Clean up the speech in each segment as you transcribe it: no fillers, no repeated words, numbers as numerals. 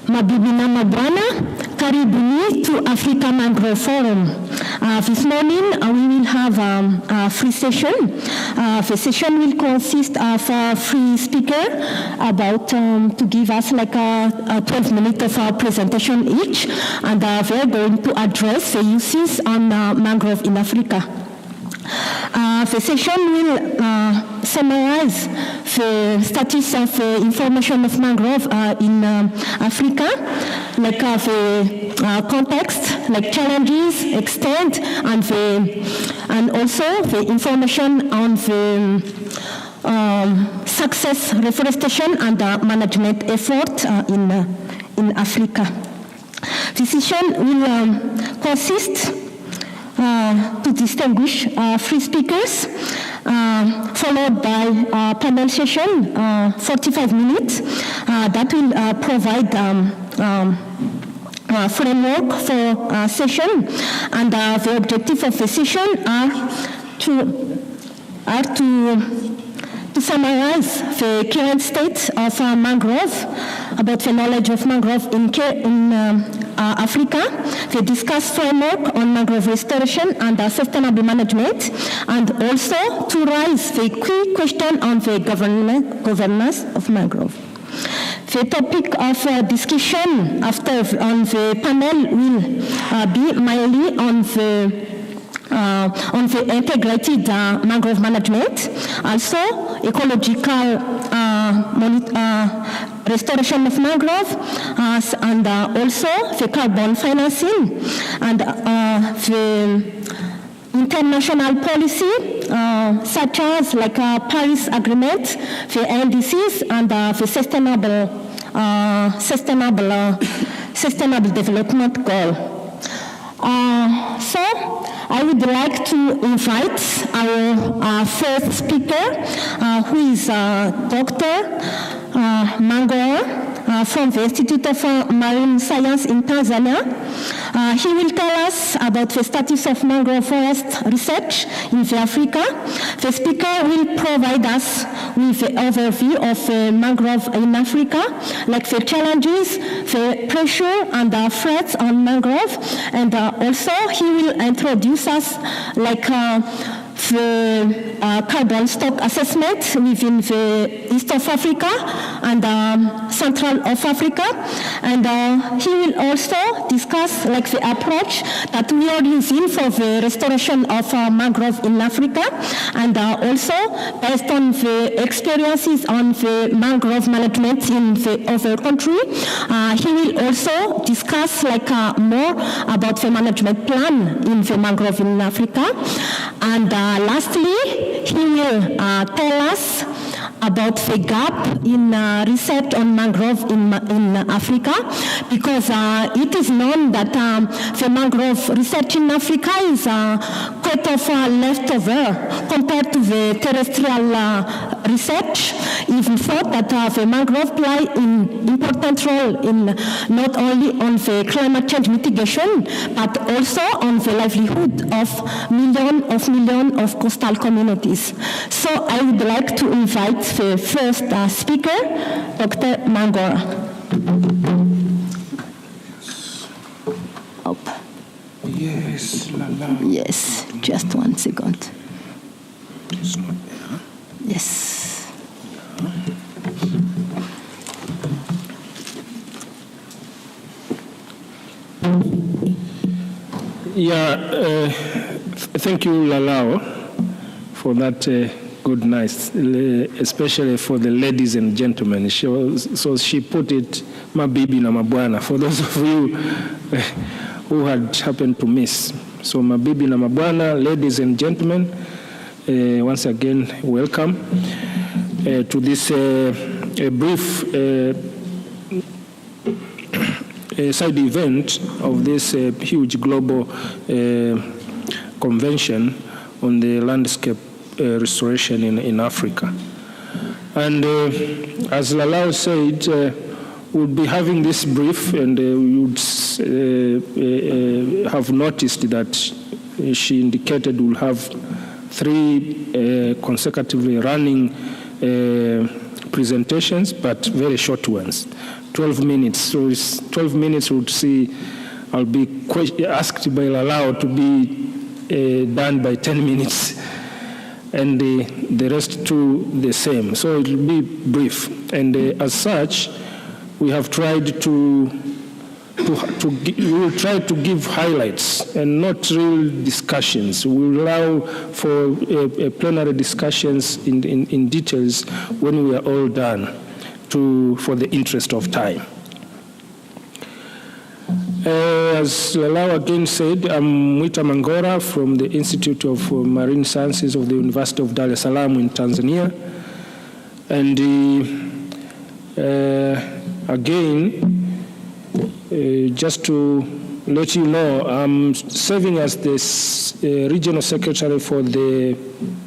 Mabibi na mabwana, karibuni to Africa Mangrove Forum. This morning we will have a free session. The session will consist of a free speaker about to give us like a 12 minutes of our presentation each, and we're going to address the uses on mangrove in Africa. The session will summarize the status of information of mangrove in Africa, like the context, like challenges, extent, and also the information on the success reforestation and management effort in Africa. The session will consist to distinguish three speakers, followed by a panel session, 45 minutes, that will provide a framework for session, and the objective of the session are to summarize the current state of mangrove, about the knowledge of mangrove in Africa, the discuss framework on mangrove restoration and sustainable management, and also to raise the key question on the governance of mangrove. The topic of discussion on the panel will be mainly on the integrated mangrove management, also ecological restoration of mangrove, and also the carbon financing, and the international policy, such as like Paris Agreement, the NDCs, and the sustainable development goal. So I would like to invite our first speaker, who is Dr. Mangrove from the Institute of Marine Science in Tanzania. He will tell us about the status of mangrove forest research in Africa. The speaker will provide us with an overview of mangrove in Africa, like the challenges, the pressure and the threats on mangrove, and also he will introduce us like the carbon stock assessment within the East of Africa and Central of Africa, and he will also discuss like the approach that we are using for the restoration of mangrove in Africa, and also based on the experiences on the mangrove management in the other country. He will also discuss like more about the management plan in the mangrove in Africa, and lastly, he will tell us about the gap in research on mangrove in Africa, because it is known that the mangrove research in Africa is quite of leftover compared to the terrestrial research. Even thought that the mangrove play an important role in not only on the climate change mitigation, but also on the livelihood of millions of coastal communities. So I would like to invite the first speaker, Dr. Mangrove. Up. Yes, Lala. Yes, just 1 second. It's not there. Yes. Thank you, Lalao, for that good night, especially for the ladies and gentlemen. So she put it, mabibi na mabwana, for those of you who had happened to miss. So mabibi na mabwana, ladies and gentlemen, once again, welcome to this brief side event of this huge global convention on the landscape restoration in Africa. And as Lalao said, we'll be having this brief, and we would have noticed that she indicated we'll have 3 consecutively running presentations, but very short ones, 12 minutes. So it's 12 minutes would see I'll be asked by Lalao to be done by 10 minutes, and the rest two the same. So it will be brief. And as such, we have tried we will try to give highlights and not real discussions. We will allow for plenary discussions in details when we are all done for the interest of time. As Lalao again said, I'm Mwita Mangora from the Institute of Marine Sciences of the University of Dar es Salaam in Tanzania. And again, just to let you know, I'm serving as the regional secretary for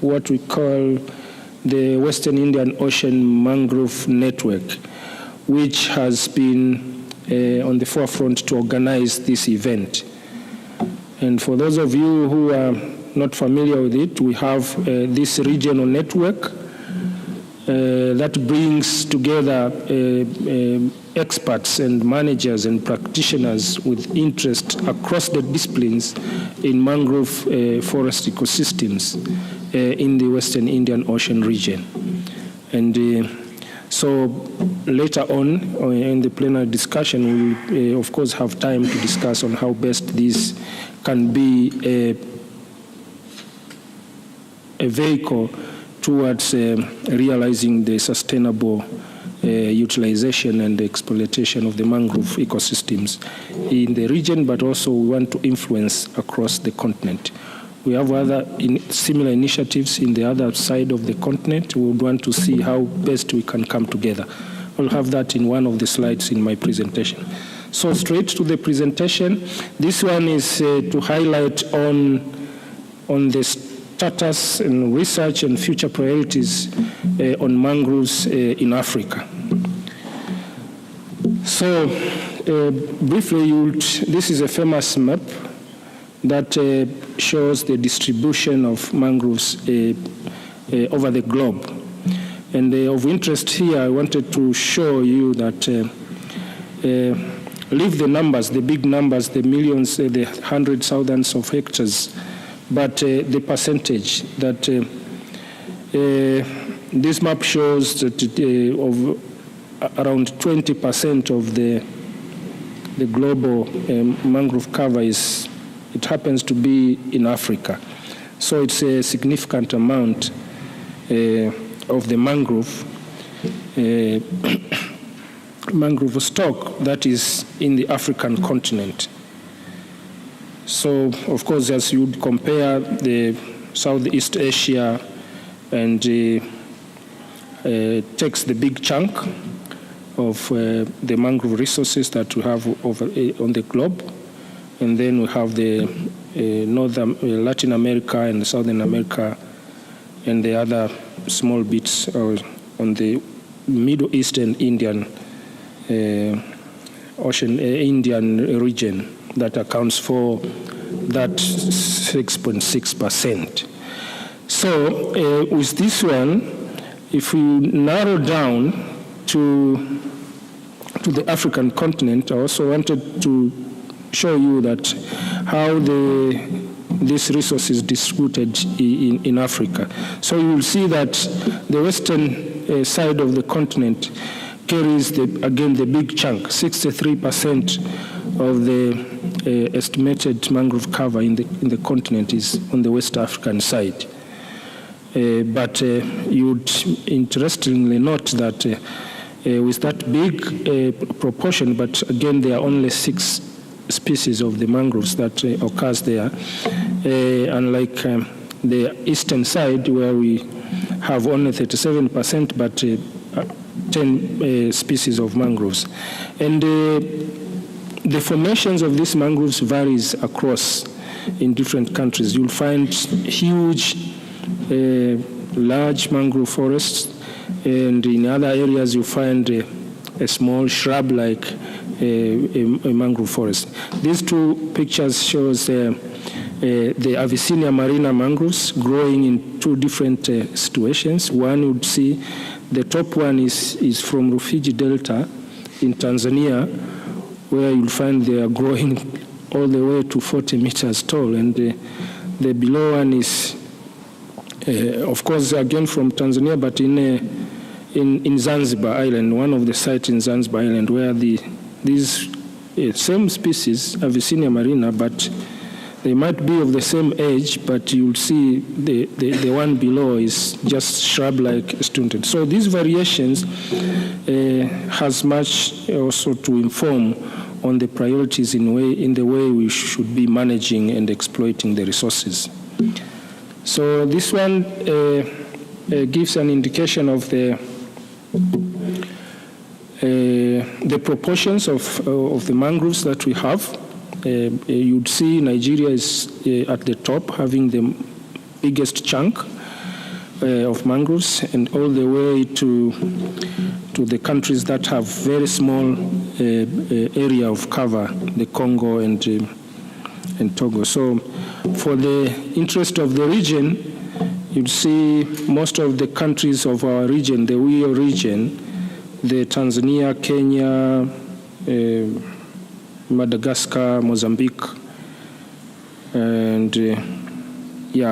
what we call the Western Indian Ocean Mangrove Network, which has been on the forefront to organize this event. And for those of you who are not familiar with it, we have this regional network that brings together experts and managers and practitioners with interest across the disciplines in mangrove forest ecosystems in the Western Indian Ocean region. And so later on in the plenary discussion, we of course have time to discuss on how best this can be a vehicle towards realizing the sustainable utilization and exploitation of the mangrove ecosystems in the region, but also we want to influence across the continent. We have other similar initiatives in the other side of the continent. We would want to see how best we can come together. I'll have that in one of the slides in my presentation. So straight to the presentation. This one is to highlight on the status and research and future priorities on mangroves in Africa. So briefly, this is a famous map that shows the distribution of mangroves over the globe. And of interest here, I wanted to show you that leave the numbers, the big numbers, the millions, the hundreds, thousands of hectares, but the percentage that this map shows that of around 20% of the global mangrove cover it happens to be in Africa. So it's a significant amount of the mangrove stock that is in the African continent. So, of course, as you would compare the Southeast Asia and takes the big chunk of the mangrove resources that we have over on the globe, and then we have the Latin America and Southern America and the other small bits on the Middle East and Indian Indian region that accounts for that 6.6%. So with this one, if we narrow down to the African continent, I also wanted to show you that how this resource is distributed in Africa. So you will see that the western side of the continent carries, again, the big chunk. 63% of the estimated mangrove cover in the continent is on the West African side. But you'd interestingly note that with that big proportion, but again, there are only 6 species of the mangroves that occurs there, unlike the eastern side where we have only 37%, but 10 species of mangroves. And the formations of these mangroves varies across in different countries. You'll find huge, large mangrove forests, and in other areas you find a small shrub-like a mangrove forest. These two pictures shows the Avicennia marina mangroves growing in two different situations. One would see the top one is from Rufiji Delta in Tanzania, where you'll find they are growing all the way to 40 meters tall. And the below one is, of course, again from Tanzania, but in Zanzibar Island, one of the sites in Zanzibar Island, where these same species, Avicennia marina, but they might be of the same age, but you'll see the one below is just shrub-like stunted. So these variations has much also to inform on the priorities in the way we should be managing and exploiting the resources. So this one gives an indication of the proportions of the mangroves that we have. You'd see Nigeria is at the top, having the biggest chunk of mangroves, and all the way to the countries that have very small area of cover, the Congo and Togo. So for the interest of the region, you'd see most of the countries of our region, the Uyo region, the Tanzania, Kenya, Madagascar, Mozambique, and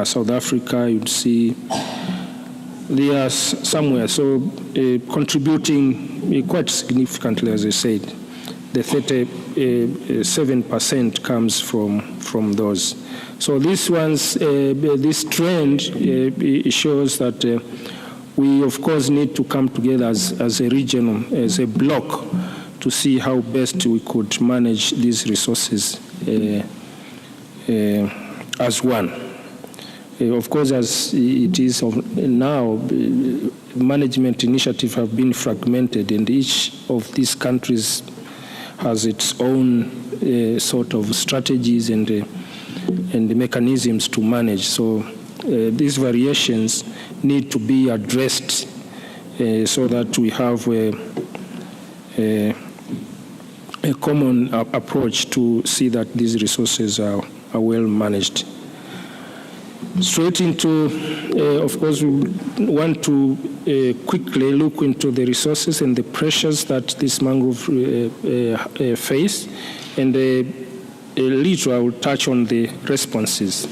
South Africa, you'd see they are somewhere. So contributing quite significantly, as I said, the 37% comes from those. So this trend shows that we, of course, need to come together as a region, as a bloc, to see how best we could manage these resources as one. Of course, as it is now, management initiatives have been fragmented, and each of these countries has its own sort of strategies and mechanisms to manage. So these variations need to be addressed so that we have a common approach to see that these resources are well managed. Straight into, of course, we want to quickly look into the resources and the pressures that this mangrove face, and later I will touch on the responses.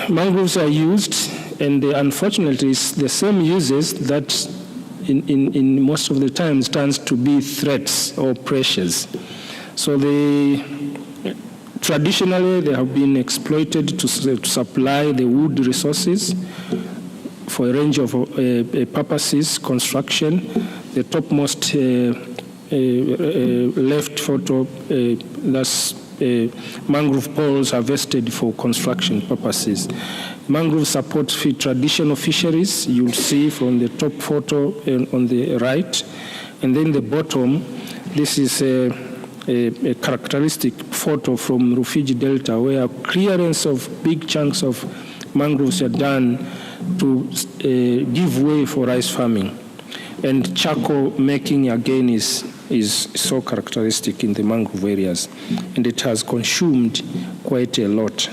Mangroves are used, and unfortunately, it's the same uses that in most of the times turns to be threats or pressures. So traditionally they have been exploited to supply the wood resources for a range of purposes, construction. The topmost left photo, that's mangrove poles harvested for construction purposes. Mangroves support traditional fisheries, you'll see from the top photo on the right. And then the bottom, this is a characteristic photo from Rufiji Delta, where clearance of big chunks of mangroves are done to give way for rice farming. And charcoal making, again, is so characteristic in the mangrove areas, and it has consumed quite a lot.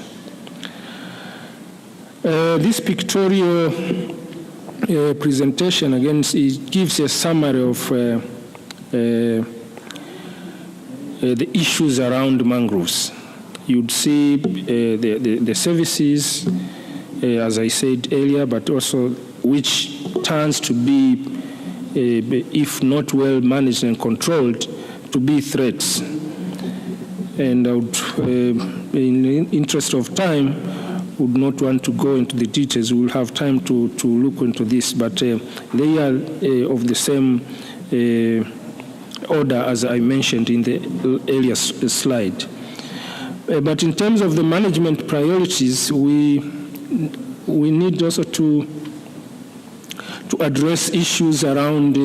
This pictorial presentation, again, it gives a summary of the issues around mangroves. You'd see the services, as I said earlier, but also which turns to be, if not well managed and controlled, to be threats. And I would, in the interest of time, would not want to go into the details. We will have time to look into this, but they are of the same order as I mentioned in the earlier slide. But in terms of the management priorities, we need also to address issues around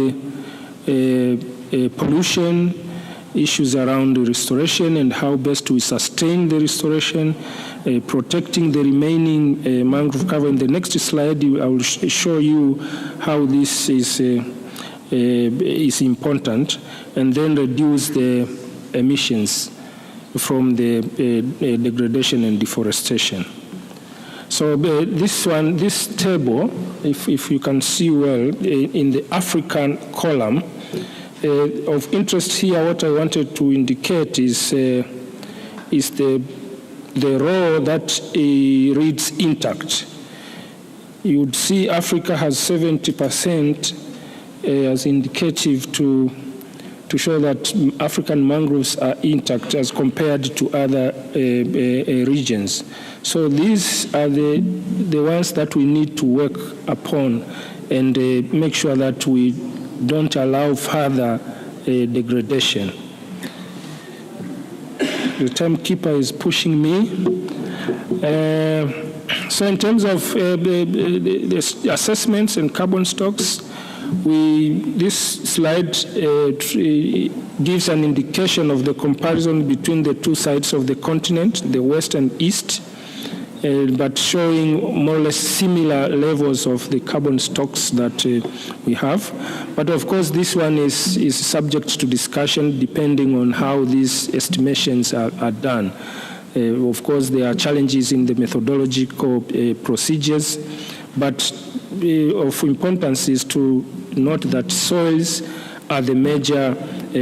pollution, issues around restoration and how best we sustain the restoration, protecting the remaining mangrove cover. In the next slide, I will show you how this is important, and then reduce the emissions from the degradation and deforestation. So this table, if you can see well, in the African column, of interest here, what I wanted to indicate is the row that reads intact. You would see Africa has 70% as indicative to show that African mangroves are intact as compared to other regions. So these are the ones that we need to work upon and make sure that we don't allow further degradation. The timekeeper is pushing me. So in terms of the assessments and carbon stocks, this slide gives an indication of the comparison between the two sides of the continent, the west and east, but showing more or less similar levels of the carbon stocks that we have. But of course, this one is subject to discussion depending on how these estimations are done. Of course, there are challenges in the methodological procedures, but of importance is to note that soils are the major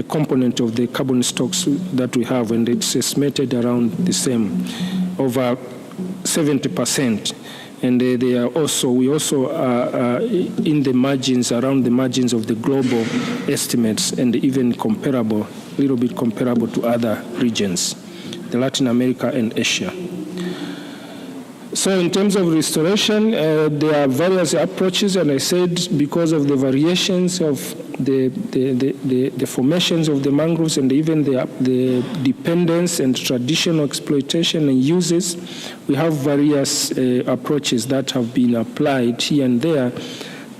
component of the carbon stocks that we have, and it's estimated around the same, over 70%. And we also are in the margins, around the margins of the global estimates, and even a little bit comparable to other regions, the Latin America and Asia. So in terms of restoration, there are various approaches, and I said because of the variations of the formations of the mangroves and even the dependence and traditional exploitation and uses, we have various approaches that have been applied here and there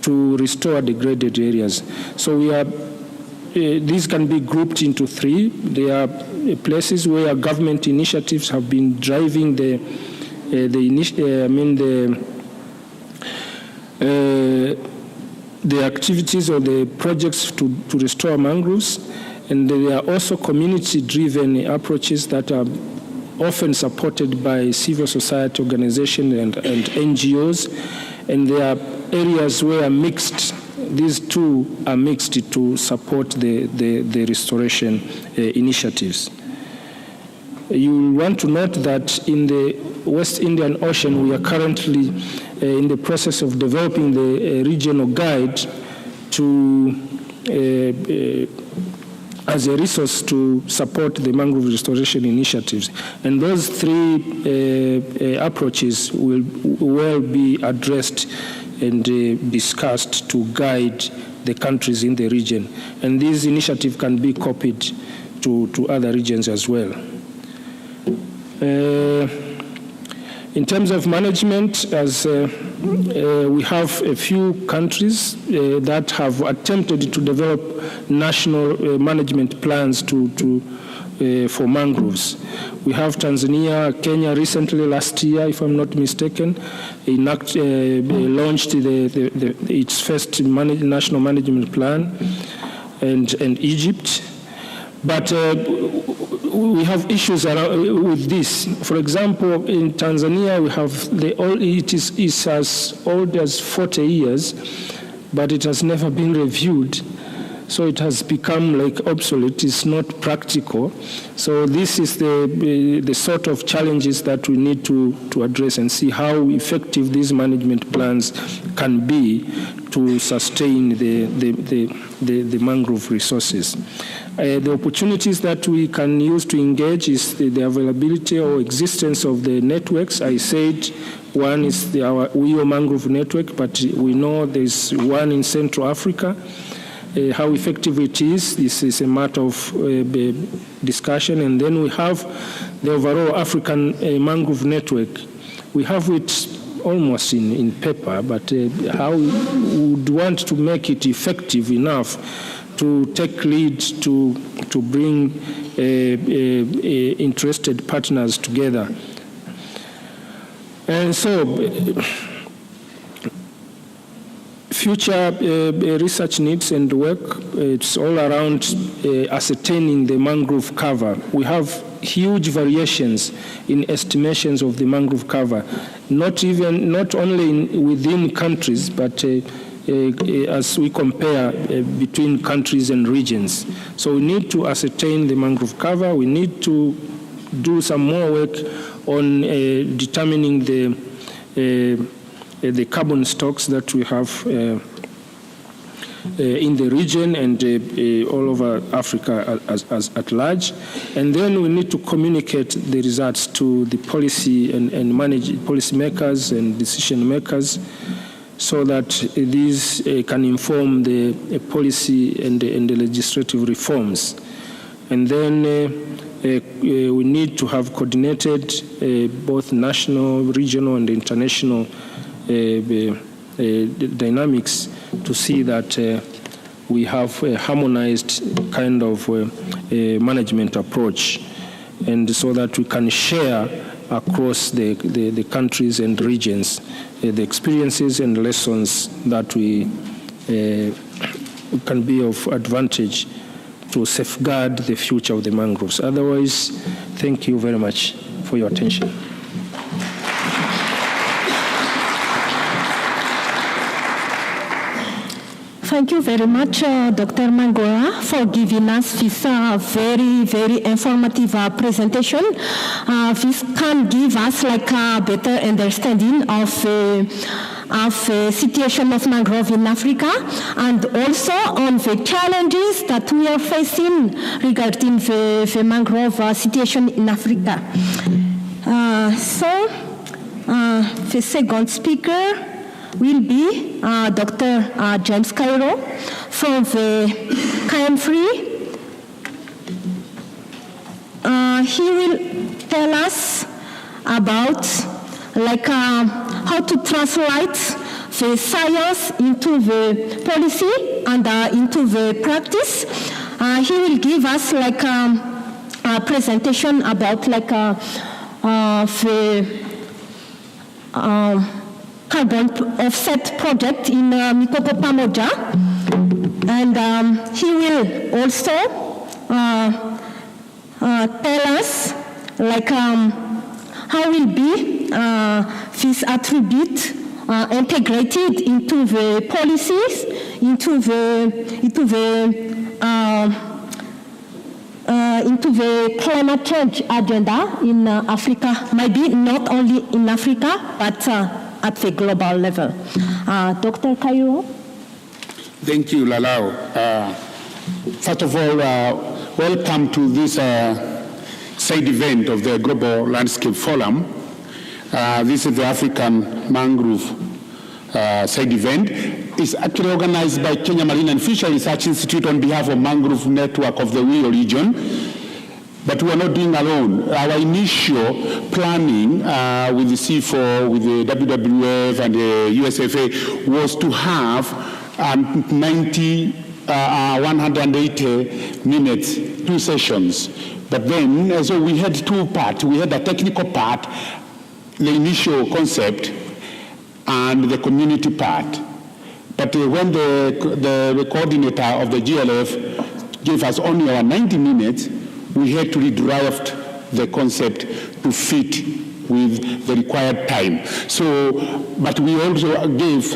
to restore degraded areas. So these can be grouped into three. There are places where government initiatives have been driving the activities or the projects to restore mangroves, and there are also community-driven approaches that are often supported by civil society organizations and NGOs, and there are areas where these two are mixed to support the restoration initiatives. You want to note that in the West Indian Ocean, we are currently in the process of developing the regional guide as a resource to support the mangrove restoration initiatives. And those three approaches will be addressed and discussed to guide the countries in the region. And this initiative can be copied to other regions as well. In terms of management, as we have a few countries that have attempted to develop national management plans for mangroves. We have Tanzania, Kenya recently, last year, if I'm not mistaken, launched its first national management plan, and Egypt. But we have issues with this. For example, in Tanzania, we have it is as old as 40 years, but it has never been reviewed. So it has become like obsolete. It's not practical. So this is the sort of challenges that we need to address and see how effective these management plans can be to sustain the mangrove resources. The opportunities that we can use to engage is the availability or existence of the networks. I said one is our WIO mangrove network, but we know there's one in Central Africa. How effective it is, this is a matter of discussion. And then we have the overall African mangrove network. We have it almost in paper, but how we would want to make it effective enough to take lead to bring interested partners together. And so future research needs and work, it's all around ascertaining the mangrove cover. We have huge variations in estimations of the mangrove cover, not only within countries, but as we compare between countries and regions. So we need to ascertain the mangrove cover. We need to do some more work on determining the carbon stocks that we have in the region and all over Africa as at large. And then we need to communicate the results to the policy and policymakers and decision makers, so that these can inform the policy and the legislative reforms. And then we need to have coordinated both national, regional, and international dynamics to see that we have a harmonized kind of management approach, and so that we can share across the countries and regions the experiences and lessons that we can be of advantage to safeguard the future of the mangroves. Otherwise, thank you very much for your attention. Thank you very much, Dr. Mangora, for giving us this very, very informative presentation. This can give us like a better understanding of situation of mangrove in Africa, and also on the challenges that we are facing regarding the mangrove situation in Africa. The second speaker will be Dr. James Cairo from the country. He will tell us about how to translate the science into the policy and into the practice. He will give us a presentation about the carbon offset project in Mikoko Pamoja, and he will also tell us how will be this attribute integrated into the policies, into the climate change agenda in Africa. Maybe not only in Africa, but at the global level. Dr. Cairo? Thank you, Lalao. First of all, welcome to this side event of the Global Landscape Forum. This is the African Mangrove side event. It's actually organized by Kenya Marine and Fisheries Research Institute on behalf of Mangrove Network of the Wheel region. But we are not doing alone. Our initial planning with the C4, with the WWF and the USFA was to have 180 minutes, 2 sessions. But then, so we had 2 parts. We had the technical part, the initial concept, and the community part. But when the coordinator of the GLF gave us only our 90 minutes, we had to redraft the concept to fit with the required time. So, but we also gave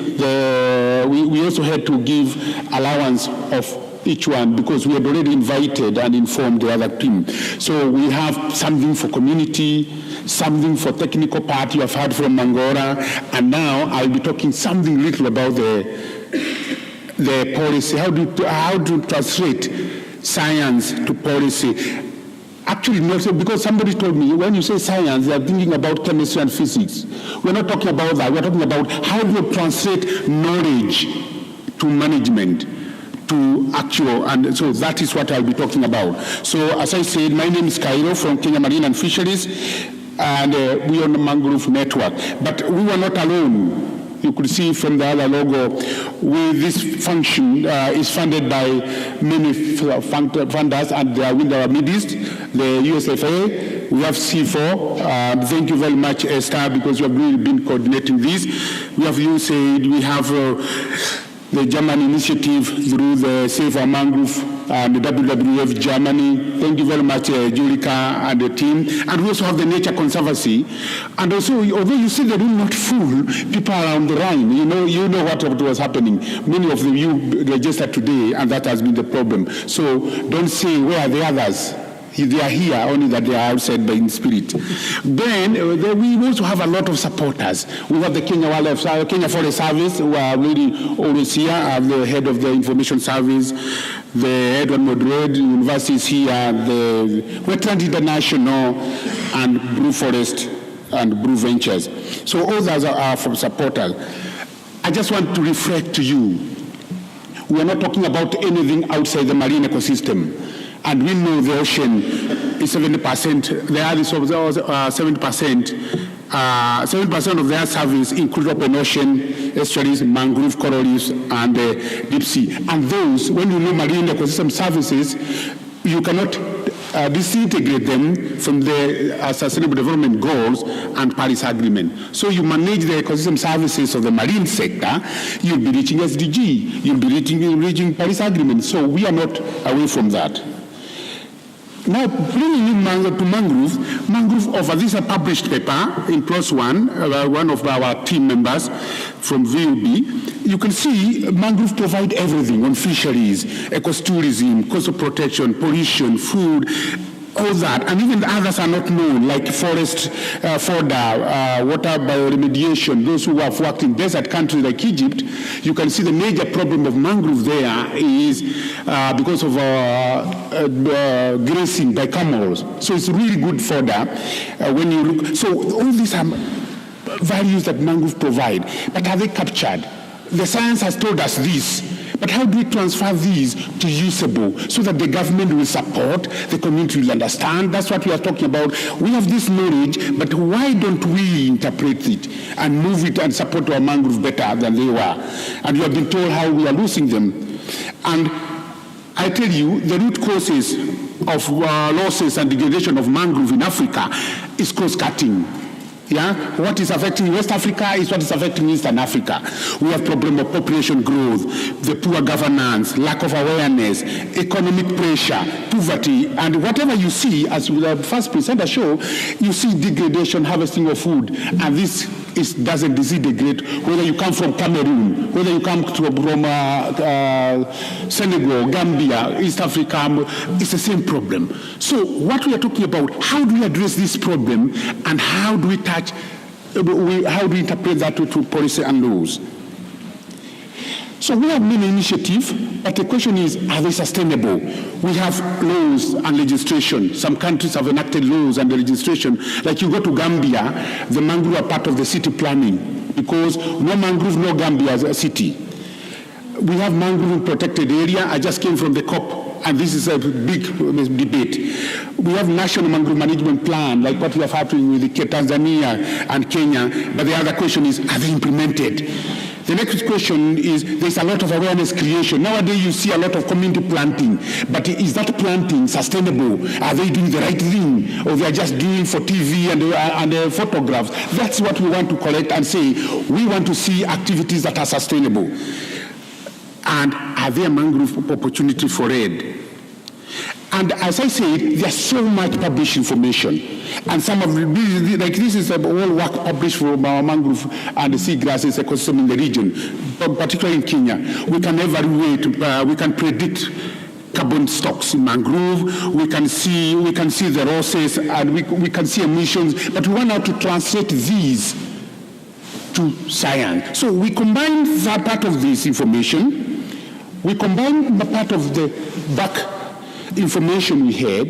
we also had to give allowance of each one because we had already invited and informed the other team. So we have something for community, something for technical part you have heard from Mangora, and now I'll be talking something little about the policy, how to translate science to policy. Actually, no, because somebody told me, when you say science, they are thinking about chemistry and physics. We're not talking about that. We're talking about how to translate knowledge to management, to actual, and so that is what I'll be talking about. So, as I said, my name is Cairo from Kenya Marine and Fisheries, and we are on the Mangrove Network. But we were not alone. You could see from the other logo, this function is funded by many funders, and they are with our midst, the USFA. We have C4. Thank you very much, Esther, because you have really been coordinating this. We have USAID. We have the German initiative through the Save Our Mangrove and the WWF Germany. Thank you very much, Julika and the team. And we also have the Nature Conservancy. And also, although you see the room not full, people are on the Rhine. You know what was happening. Many of you registered today, and that has been the problem. So don't say, where are the others? They are here, only that they are outside by in spirit. Then we also have a lot of supporters. We have the Kenya Forest Service, who are really always here. I have the head of the information service, the Edward Modred University is here, the Wetland International, and Blue Forest and Blue Ventures. So all those are from supporters. I just want to reflect to you, we are not talking about anything outside the marine ecosystem. And we know the ocean is 70%. The earth is 70%. 7% of their service include open ocean, estuaries, mangrove coral reefs, and deep sea. And those, when you know marine ecosystem services, you cannot disintegrate them from the Sustainable Development Goals and Paris Agreement. So you manage the ecosystem services of the marine sector, you'll be reaching SDG, you'll be reaching Paris Agreement. So we are not away from that. Now, bringing in to Mangrove offer, this is a published paper in PLOS ONE, one of our team members from VUB. You can see mangrove provide everything on fisheries, ecotourism, coastal protection, pollution, food, all that, and even the others are not known, like forest fodder, water bioremediation. Those who have worked in desert countries like Egypt, you can see the major problem of mangrove there is because of grazing by camels. So it's really good fodder when you look. So all these are values that mangrove provide, but are they captured? The science has told us this. But how do we transfer these to usable so that the government will support, the community will understand? That's what we are talking about. We have this knowledge, but why don't we interpret it and move it and support our mangrove better than they were? And you have been told how we are losing them. And I tell you, the root causes of losses and degradation of mangrove in Africa is cross-cutting. Yeah, what is affecting West Africa is what is affecting Eastern Africa. We have problem of population growth, the poor governance, lack of awareness, economic pressure, poverty, and whatever you see, as the first presenter show, you see degradation, harvesting of food, and this doesn't disintegrate whether you come from Cameroon, whether you come from Senegal, Gambia, East Africa. It's the same problem. So what we are talking about, how do we address this problem, and how do we how do we interpret that to policy and laws? So we have many initiatives, but the question is, are they sustainable? We have laws and legislation. Some countries have enacted laws and legislation. Like you go to Gambia, the mangrove are part of the city planning, because no mangrove, no Gambia as a city. We have mangrove in protected area. I just came from the COP, and this is a big debate. We have national mangrove management plan, like what we have happening with Tanzania and Kenya, but the other question is, are they implemented? The next question is, there's a lot of awareness creation. Nowadays you see a lot of community planting, but is that planting sustainable? Are they doing the right thing? Or they are just doing for TV and photographs? That's what we want to collect and say, we want to see activities that are sustainable. And are there mangrove opportunity for RED? And as I said, there's so much published information. And some of like this is all work published from our mangrove and the seagrasses ecosystem in the region, particularly in Kenya. We can evaluate, we can predict carbon stocks in mangrove, we can see the losses, and we can see emissions, but we want now to translate these to science. So we combine that part of this information, we combine the part of the back information we had,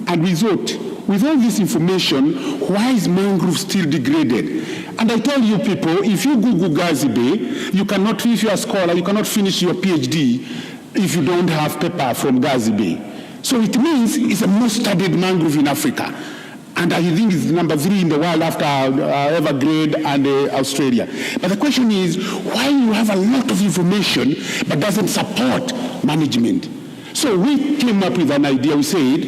and we thought, with all this information, why is mangrove still degraded? And I tell you people, if you Google Gazibe, you cannot, if you are a scholar, you cannot finish your PhD if you don't have paper from Gazibe. So it means it's the most studied mangrove in Africa. And I think it's number 3 in the world after Everglades and Australia. But the question is, why you have a lot of information but doesn't support management? So we came up with an idea. We said,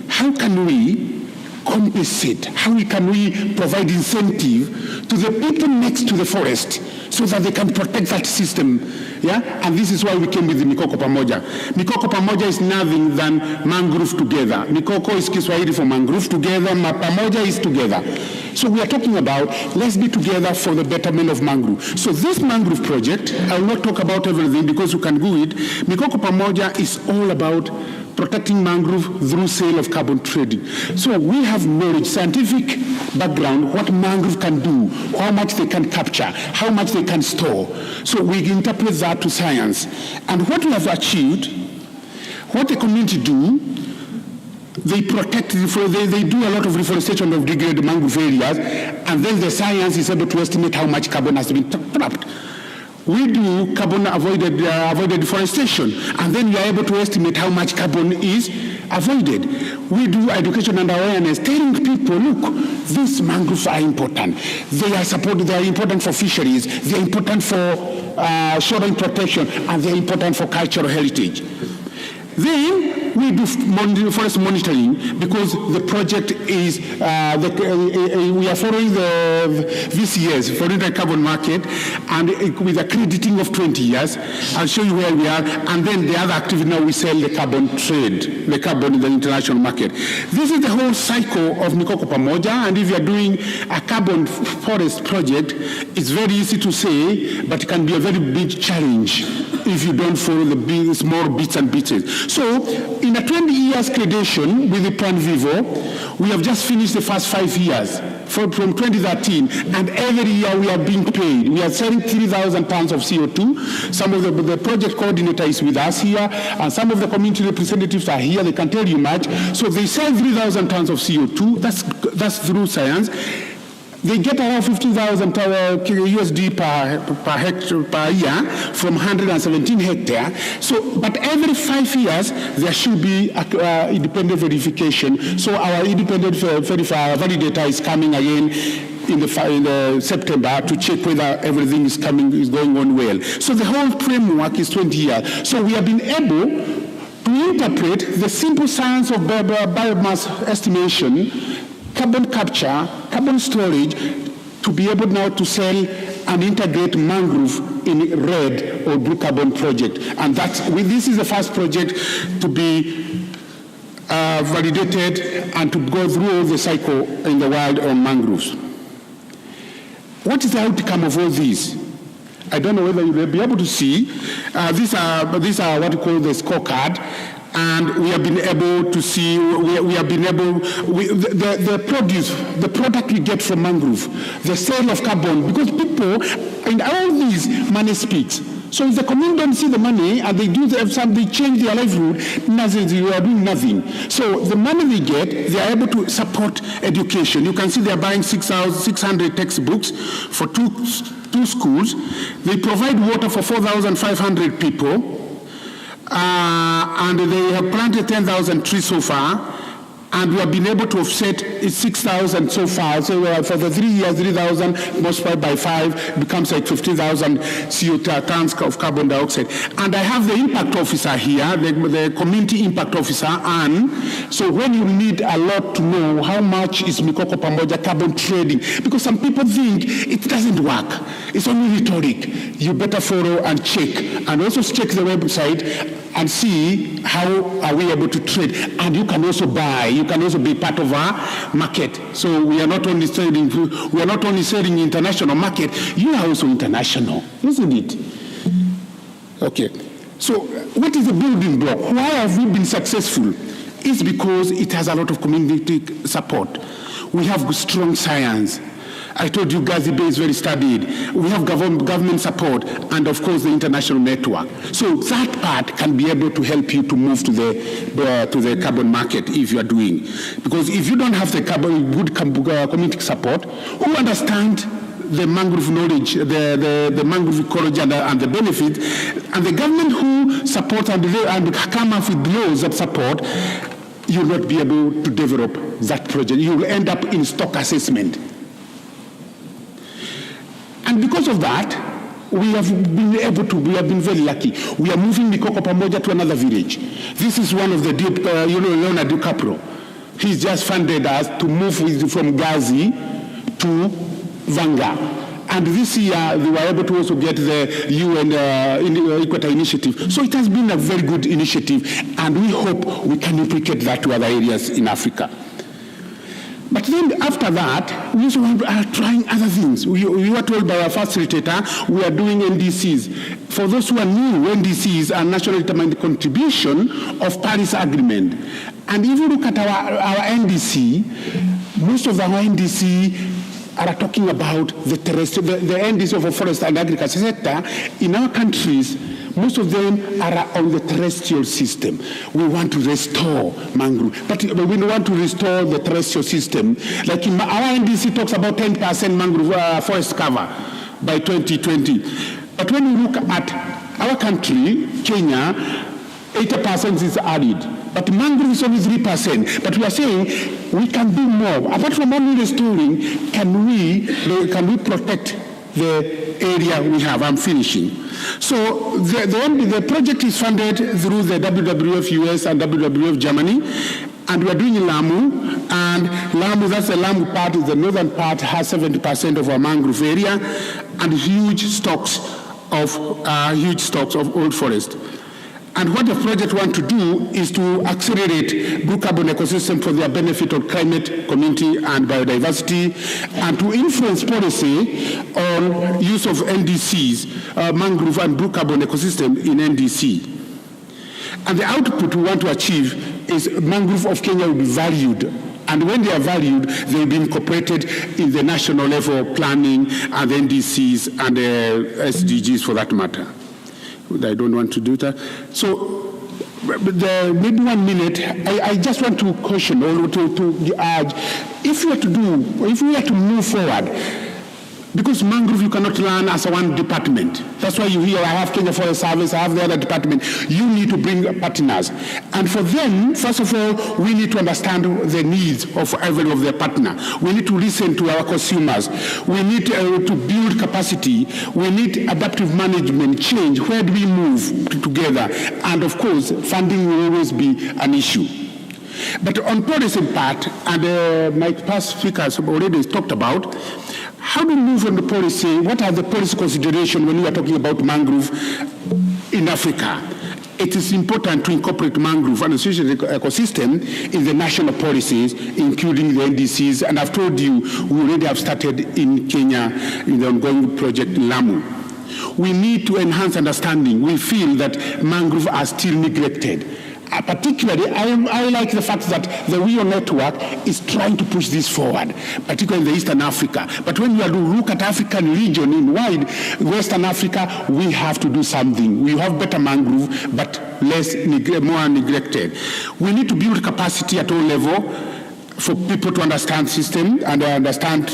how can we compensate? How can we provide incentive to the people next to the forest so that they can protect that system? Yeah? And this is why we came with the Mikoko Pamoja. Mikoko Pamoja is nothing than mangrove together. Mikoko is Kiswahili for mangrove together, Pamoja is together. So we are talking about, let's be together for the betterment of mangrove. So this mangrove project, I will not talk about everything because you can do it. Mikoko Pamoja is all about protecting mangrove through sale of carbon trading. So we have knowledge, scientific background, what mangrove can do, how much they can capture, how much they can store. So we interpret that to science. And what we have achieved, what the community do, they protect, they do a lot of reforestation of degraded mangrove areas, and then the science is able to estimate how much carbon has been trapped. We do carbon avoided deforestation, and then we are able to estimate how much carbon is avoided. We do education and awareness, telling people, look, these mangroves are important. They are important for fisheries, they are important for shoreline protection, and they are important for cultural heritage. Then we do forest monitoring because the project is, we are following the VCS, voluntary carbon market, and with a crediting of 20 years. I'll show you where we are. And then the other activity now, we sell the carbon trade, the carbon in the international market. This is the whole cycle of Mikoko Pamoja, and if you're doing a carbon forest project, it's very easy to say, but it can be a very big challenge if you don't follow the small bits and pieces. So, in a 20 years gradation with the Plan Vivo, we have just finished the first 5 years from 2013, and every year we are being paid. We are selling 3,000 tons of CO2. Some of the project coordinator is with us here, and some of the community representatives are here. They can tell you much. So they sell 3,000 tons of CO2. That's through science. They get around 50,000 USD per hectare per year from 117 hectares. So, but every 5 years there should be independent verification. So our independent validator is coming again in the September to check whether everything is going on well. So the whole framework is 20 years. So we have been able to interpret the simple science of biomass estimation, carbon capture, carbon storage, to be able now to sell and integrate mangrove in red or blue carbon project. And this is the first project to be validated and to go through all the cycle in the world on mangroves. What is the outcome of all this? I don't know whether you will be able to see. These are what we call the scorecard. And we have been able to see, the product we get from mangrove, the sale of carbon, because people, in all these, money speaks. So if the community don't see the money and they they change their livelihood, you are doing nothing. So the money they get, they are able to support education. You can see they are buying 600 textbooks for two schools. They provide water for 4,500 people. And they have planted 10,000 trees so far, and we have been able to offset 6,000 so far. So for the 3 years, 3,000 multiplied by 5 becomes like 15,000 CO2 tons of carbon dioxide. And I have the impact officer here, the community impact officer, and so when you need a lot to know how much is Mikoko Pamoja carbon trading, because some people think it doesn't work. It's only rhetoric. You better follow and check, and also check the website and see how are we able to trade. And you can also buy. You can also be part of our market. So we are not only selling international market. You are also international, isn't it? Okay. So what is the building block? Why have we been successful? It's because it has a lot of community support. We have strong science. I told you Gazibe is very studied. We have government support and, of course, the international network. So that part can be able to help you to move to the carbon market if you are doing. Because if you don't have the good community support, who understand the mangrove knowledge, the mangrove ecology and the benefit, and the government who support and come up with laws that support, you will not be able to develop that project. You will end up in stock assessment. And because of that, we have been very lucky. We are moving Mikoko Pamoja to another village. This is one of the Leonardo DiCaprio. He's just funded us to move from Gazi to Vanga. And this year, they were able to also get the UN Equator Initiative. So it has been a very good initiative, and we hope we can replicate that to other areas in Africa. But then after that, we also are trying other things. We were told by our facilitator, we are doing NDCs. For those who are new, NDCs are nationally determined contribution of Paris Agreement. And if you look at our NDC, most of our NDC are talking about the terrestrial, the NDC of the forest and agriculture sector. In our countries, most of them are on the terrestrial system. We want to restore mangrove, but we want to restore the terrestrial system. Like our NDC talks about 10% mangrove forest cover by 2020. But when you look at our country, Kenya, 80% is arid. But mangrove is only 3%. But we are saying we can do more. Apart from only restoring, can we protect the area we have? I'm finishing. So the project is funded through the WWF US and WWF Germany. And we are doing in Lamu. And Lamu, that's the Lamu part, the northern part has 70% of our mangrove area and huge stocks of old forest. And what the project wants to do is to accelerate blue carbon ecosystem for their benefit of climate, community, and biodiversity, and to influence policy on use of NDCs, mangrove and blue carbon ecosystem in NDC. And the output we want to achieve is mangrove of Kenya will be valued. And when they are valued, they will be incorporated in the national level planning and the NDCs and the SDGs for that matter. I don't want to do that. So, maybe 1 minute, I just want to caution or to urge, if we are to move forward, because mangrove you cannot run as a one department. That's why you hear I have Kenya Forest Service, I have the other department. You need to bring partners. And for them, first of all, we need to understand the needs of every of their partner. We need to listen to our consumers. We need to build capacity. We need adaptive management, change. Where do we move together? And of course, funding will always be an issue. But on policy part, and my past speakers have already talked about, how do we move on the policy? What are the policy considerations when we are talking about mangrove in Africa? It is important to incorporate mangrove and associated ecosystem in the national policies, including the NDCs. And I've told you, we already have started in Kenya in the ongoing project in Lamu. We need to enhance understanding. We feel that mangrove are still neglected. Particularly, I like the fact that the WIO network is trying to push this forward, particularly in the Eastern Africa. But when you look at African region in wide Western Africa, we have to do something. We have better mangrove, but more neglected. We need to build capacity at all levels for people to understand system and understand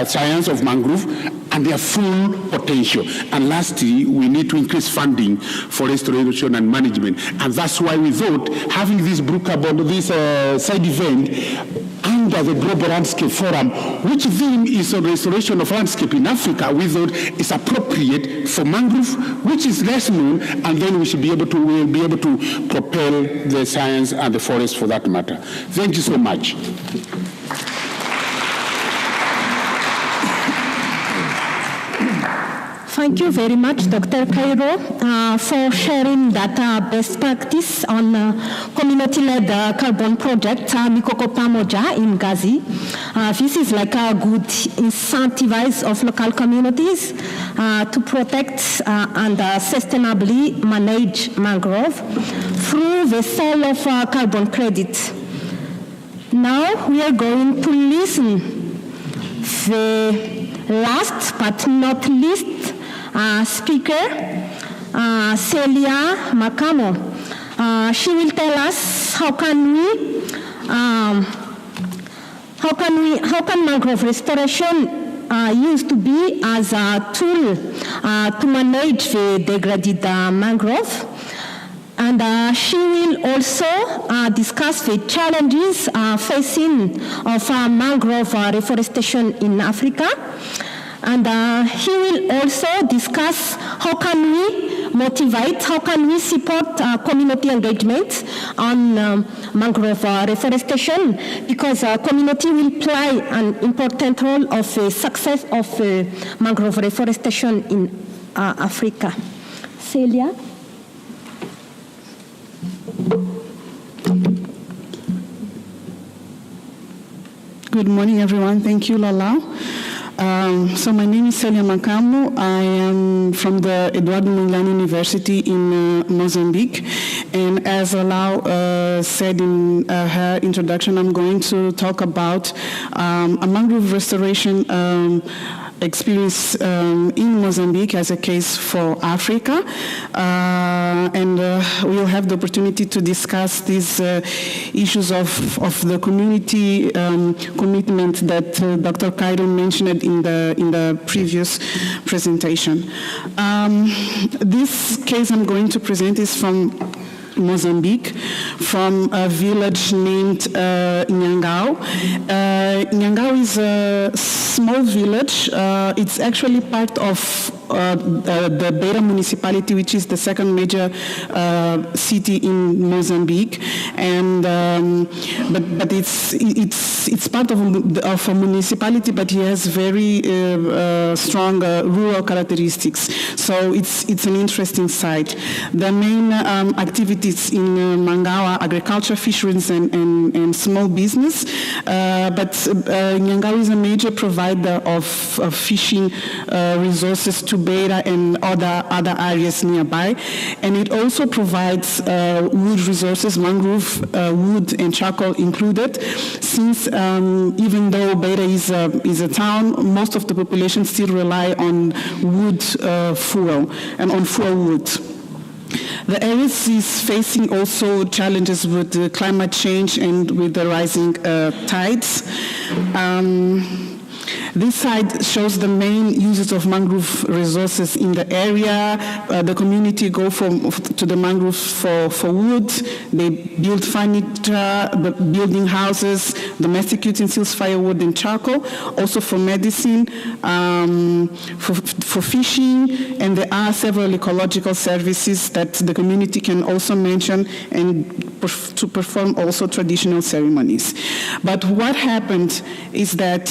science of mangrove and their full potential. And lastly, we need to increase funding for restoration and management. And that's why we thought having this blue carbon, this side event under the Global Landscape Forum, which theme is on restoration of landscape in Africa, we thought is appropriate for mangrove, which is less known, and then we'll be able to propel the science and the forest for that matter. Thank you so much. Thank you very much, Dr. Cairo, for sharing that best practice on community-led carbon project, Mikoko Pamoja in Gazi. This is like a good incentivize of local communities to protect and sustainably manage mangrove through the sale of carbon credit. Now we are going to listen the last but not least speaker, Celia Makamo. She will tell us how can mangrove restoration used to be as a tool to manage the degraded mangrove. And she will also discuss the challenges facing of mangrove reforestation in Africa. And he will also discuss how can we motivate, how can we support community engagement on mangrove reforestation, because community will play an important role of success of mangrove reforestation in Africa. Celia? Good morning, everyone. Thank you, Lala. So my name is Celia Macambo. I am from the Eduardo Mondlane University in Mozambique. And as Lala said in her introduction, I'm going to talk about a mangrove restoration experience in Mozambique as a case for Africa. And we'll have the opportunity to discuss these issues of the community commitment that Dr. Cairo mentioned in the previous presentation. This case I'm going to present is from Mozambique, from a village named Nhangao. Nhangao is a small village. It's actually part of the Beira municipality, which is the second major city in Mozambique, and but it's part of a municipality, but it has very strong rural characteristics. So it's an interesting site. The main activities in Mangawa: agriculture, fisheries, and small business. But Nhangao is a major provider of fishing resources to Beira and other areas nearby, and it also provides wood resources, mangrove wood and charcoal included. Since even though Beira is a town, most of the population still rely on wood fuel and on fuel wood. The area is facing also challenges with climate change and with the rising tides. This slide shows the main uses of mangrove resources in the area. The community go to the mangroves for wood. They build furniture, building houses, domestic utensils, firewood, and charcoal. Also for medicine, for fishing, and there are several ecological services that the community can also mention, and to perform also traditional ceremonies. But what happened is that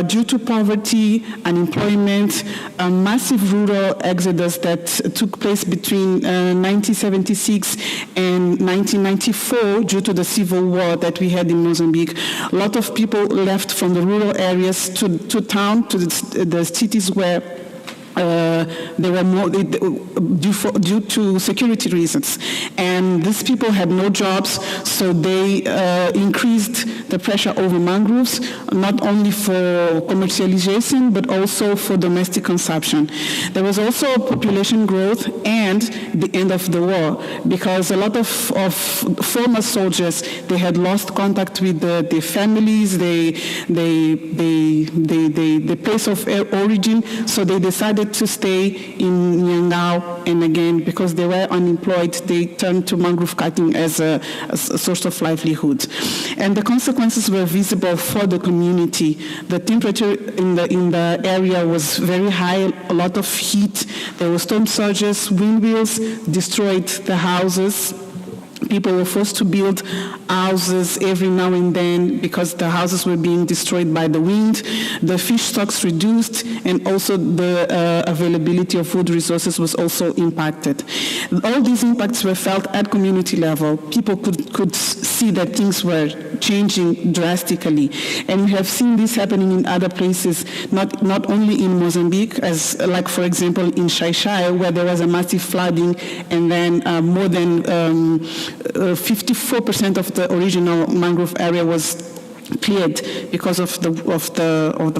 due to poverty, unemployment, a massive rural exodus that took place between 1976 and 1994 due to the civil war that we had in Mozambique. A lot of people left from the rural areas to town, to the cities where they were more due to security reasons, and these people had no jobs, so they increased the pressure over mangroves, not only for commercialization but also for domestic consumption. There was also population growth and the end of the war, because a lot of former soldiers, they had lost contact with their families, the place of origin, so they decided to stay in Nhangao, and again, because they were unemployed, they turned to mangrove cutting as a source of livelihood. And the consequences were visible for the community. The temperature in the area was very high, a lot of heat. There were storm surges, wind wheels destroyed the houses. People were forced to build houses every now and then because the houses were being destroyed by the wind. The fish stocks reduced, and also the availability of food resources was also impacted. All these impacts were felt at community level. People could see that things were changing drastically. And we have seen this happening in other places, not only in Mozambique, as like, for example, in Xai-Xai, where there was a massive flooding, and then more than 54% of the original mangrove area was cleared because of the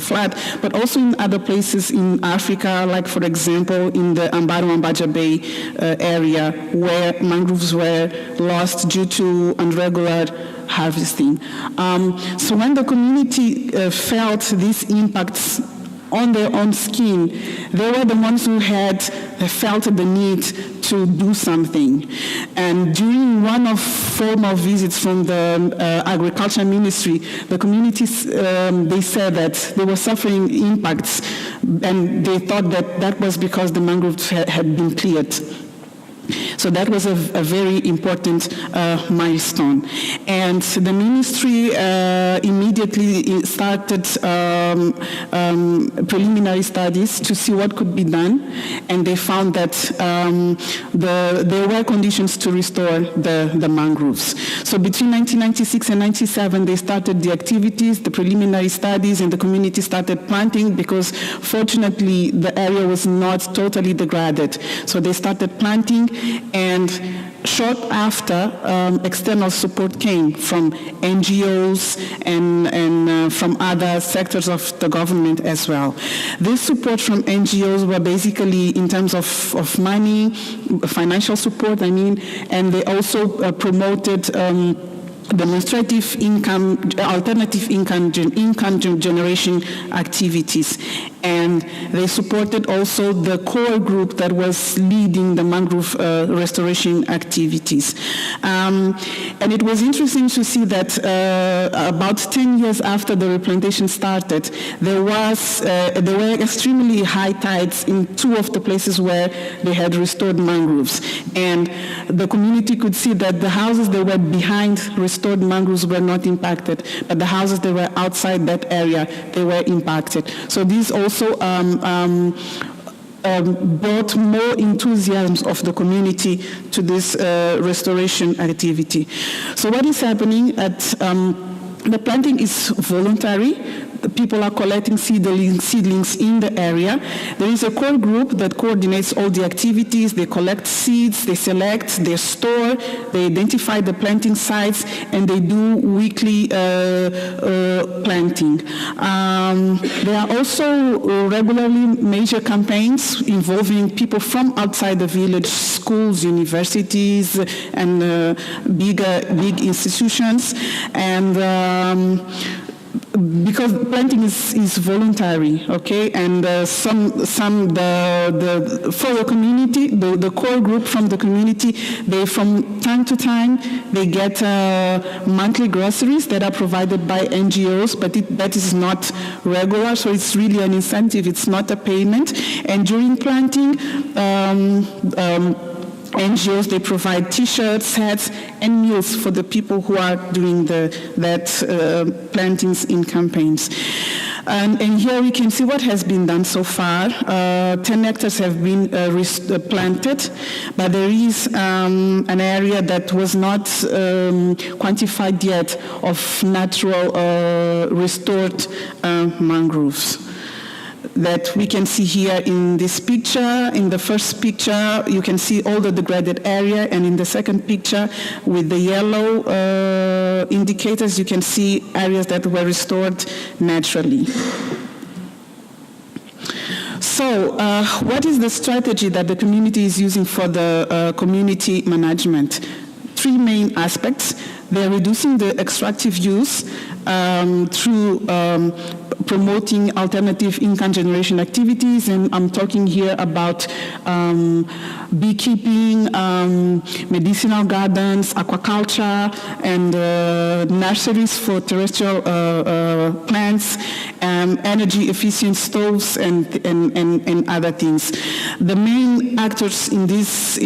flood, but also in other places in Africa, like for example in the Ambaro-Ambaja Bay area, where mangroves were lost due to irregular harvesting. So when the community felt these impacts on their own skin, they were the ones who had felt the need to do something. And during one of formal visits from the agriculture ministry, the communities, they said that they were suffering impacts, and they thought that was because the mangroves had been cleared. So that was a very important milestone. And the ministry immediately started preliminary studies to see what could be done, and they found that there were conditions to restore the mangroves. So between 1996 and 97, they started the activities, the preliminary studies, and the community started planting because fortunately the area was not totally degraded. So they started planting, and short after, external support came from NGOs and from other sectors of the government as well. This support from NGOs were basically in terms of money, financial support, and they also promoted demonstrative income, alternative income generation activities. And they supported also the core group that was leading the mangrove restoration activities. And it was interesting to see that about 10 years after the replantation started, there were extremely high tides in two of the places where they had restored mangroves. And the community could see that the houses that were behind restored mangroves were not impacted, but the houses that were outside that area, they were impacted. So these also brought more enthusiasm of the community to this restoration activity. So what is happening at the planting is voluntary. The people are collecting seedlings in the area. There is a core group that coordinates all the activities. They collect seeds, they select, they store, they identify the planting sites, and they do weekly planting. There are also regularly major campaigns involving people from outside the village, schools, universities, and big institutions. And because planting is voluntary, okay, and for the community, the core group from the community, they from time to time they get monthly groceries that are provided by NGOs, but that is not regular, so it's really an incentive. It's not a payment. And during planting, NGOs, they provide T-shirts, hats, and meals for the people who are doing plantings in campaigns. And here we can see what has been done so far. 10 hectares have been planted, but there is an area that was not quantified yet of natural restored mangroves that we can see here in this picture. In the first picture, you can see all the degraded area, and in the second picture, with the yellow indicators, you can see areas that were restored naturally. So, what is the strategy that the community is using for the community management? Three main aspects. They're reducing the extractive use through promoting alternative income generation activities, and I'm talking here about beekeeping, medicinal gardens, aquaculture, and nurseries for terrestrial plants, energy efficient stoves, and other things. The main actors in this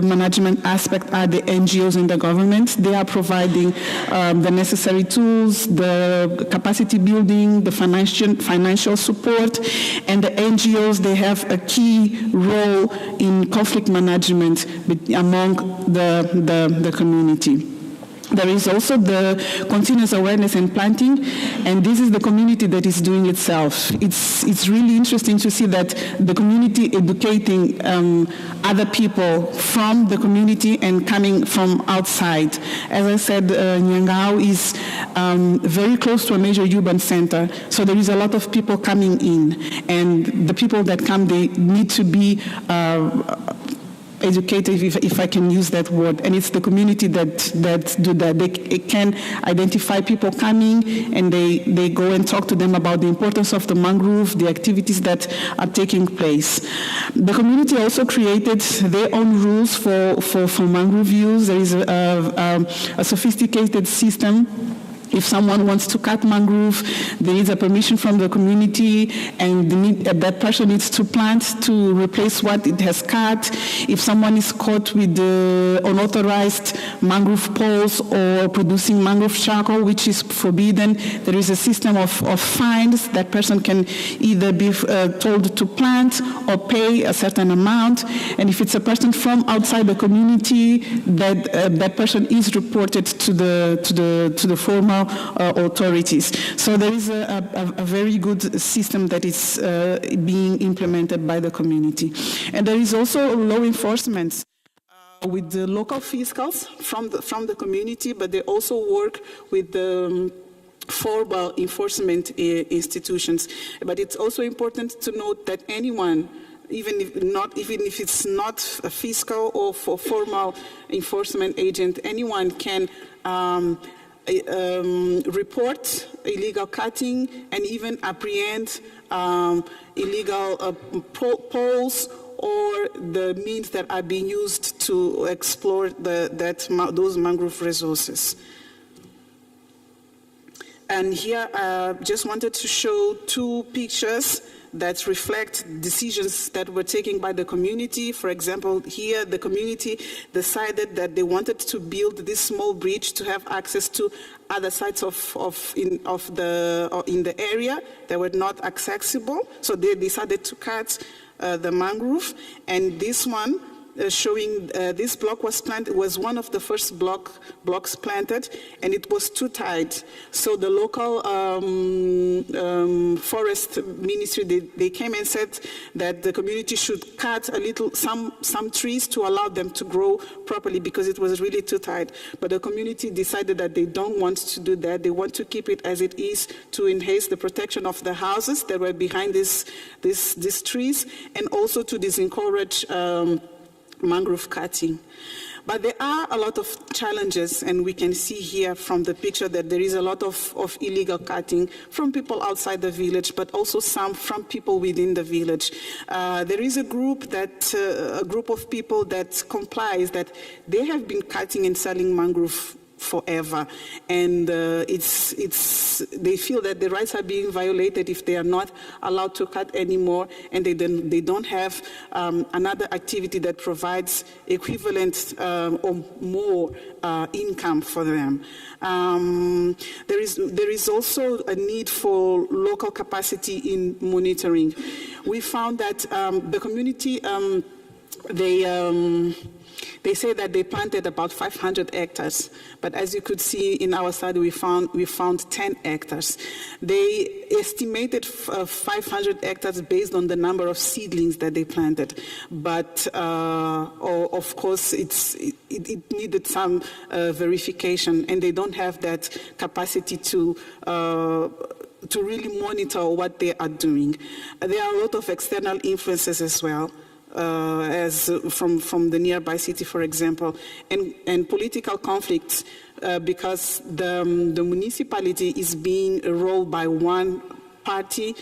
management aspect are the NGOs and the government. They are providing the necessary tools, the capacity building, the financial support, and the NGOs, they have a key role in conflict management among the community. There is also the continuous awareness and planting, and this is the community that is doing itself. It's really interesting to see that the community educating other people from the community and coming from outside. As I said, Nyangao is very close to a major urban center, so there is a lot of people coming in, and the people that come, they need to be educated, if I can use that word, and it's the community that do that. They can identify people coming, and they go and talk to them about the importance of the mangrove, the activities that are taking place. The community also created their own rules for mangrove use. There is a sophisticated system If someone wants to cut mangrove, they need a permission from the community, and that person needs to plant to replace what it has cut. If someone is caught with unauthorized mangrove poles or producing mangrove charcoal, which is forbidden, there is a system of fines. That person can either be told to plant or pay a certain amount. And if it's a person from outside the community, that person is reported to the formal authorities. So there is a very good system that is being implemented by the community. And there is also law enforcement with the local fiscals from the community, but they also work with the formal enforcement institutions. But it's also important to note that anyone, even if it's not a fiscal or formal enforcement agent, anyone can report illegal cutting and even apprehend illegal poles or the means that are being used to explore those mangrove resources. And here I just wanted to show two pictures that reflect decisions that were taken by the community. For example, here the community decided that they wanted to build this small bridge to have access to other sites in the area that were not accessible. So they decided to cut the mangrove, and this one showing this block was planted, was one of the first blocks planted, and it was too tight. So the local forest ministry, they came and said that the community should cut some trees to allow them to grow properly because it was really too tight. But the community decided that they don't want to do that. They want to keep it as it is to enhance the protection of the houses that were behind these trees, and also to discourage mangrove cutting. But there are a lot of challenges, and we can see here from the picture that there is a lot of illegal cutting from people outside the village, but also some from people within the village. There is a group of people that complies that they have been cutting and selling mangrove forever, and they feel that the rights are being violated if they are not allowed to cut anymore, and they don't have another activity that provides equivalent or more income for them. There is also a need for local capacity in monitoring. We found that the community they say that they planted about 500 hectares, but as you could see in our study, we found 10 hectares. They estimated 500 hectares based on the number of seedlings that they planted, but of course it needed some verification, and they don't have that capacity to really monitor what they are doing. There are a lot of external influences as well. As from the nearby city, for example, and political conflicts because the municipality is being ruled by one party,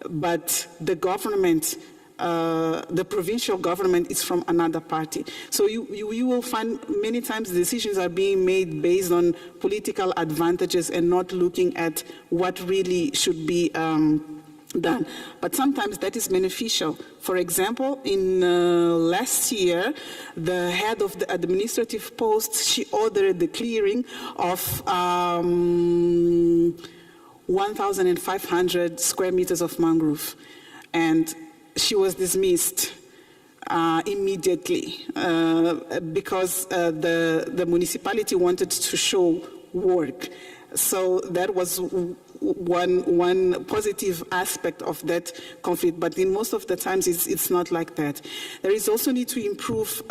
but the government, the provincial government, is from another party. So you will find many times decisions are being made based on political advantages and not looking at what really should be done. But sometimes that is beneficial. For example, in last year, the head of the administrative post, she ordered the clearing of 1,500 square meters of mangrove, and she was dismissed immediately because the municipality wanted to show work. So that was one positive aspect of that conflict, but in most of the times it's not like that. There is also need to improve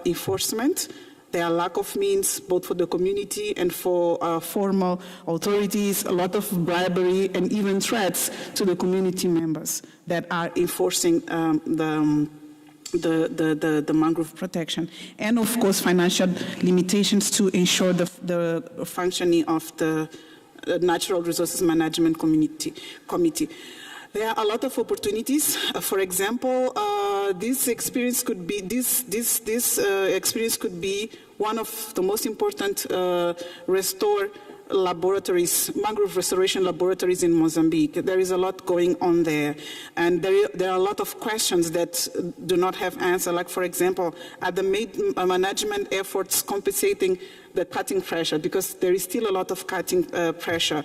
enforcement. There are lack of means both for the community and for formal authorities, a lot of bribery and even threats to the community members that are enforcing the mangrove protection, and of course financial limitations to ensure the functioning of the Natural Resources Management Committee. There are a lot of opportunities. For example, this experience could be one of the most important restore laboratories, mangrove restoration laboratories in Mozambique. There is a lot going on there. And there are a lot of questions that do not have answer. Like, for example, are the management efforts compensating the cutting pressure, because there is still a lot of cutting pressure.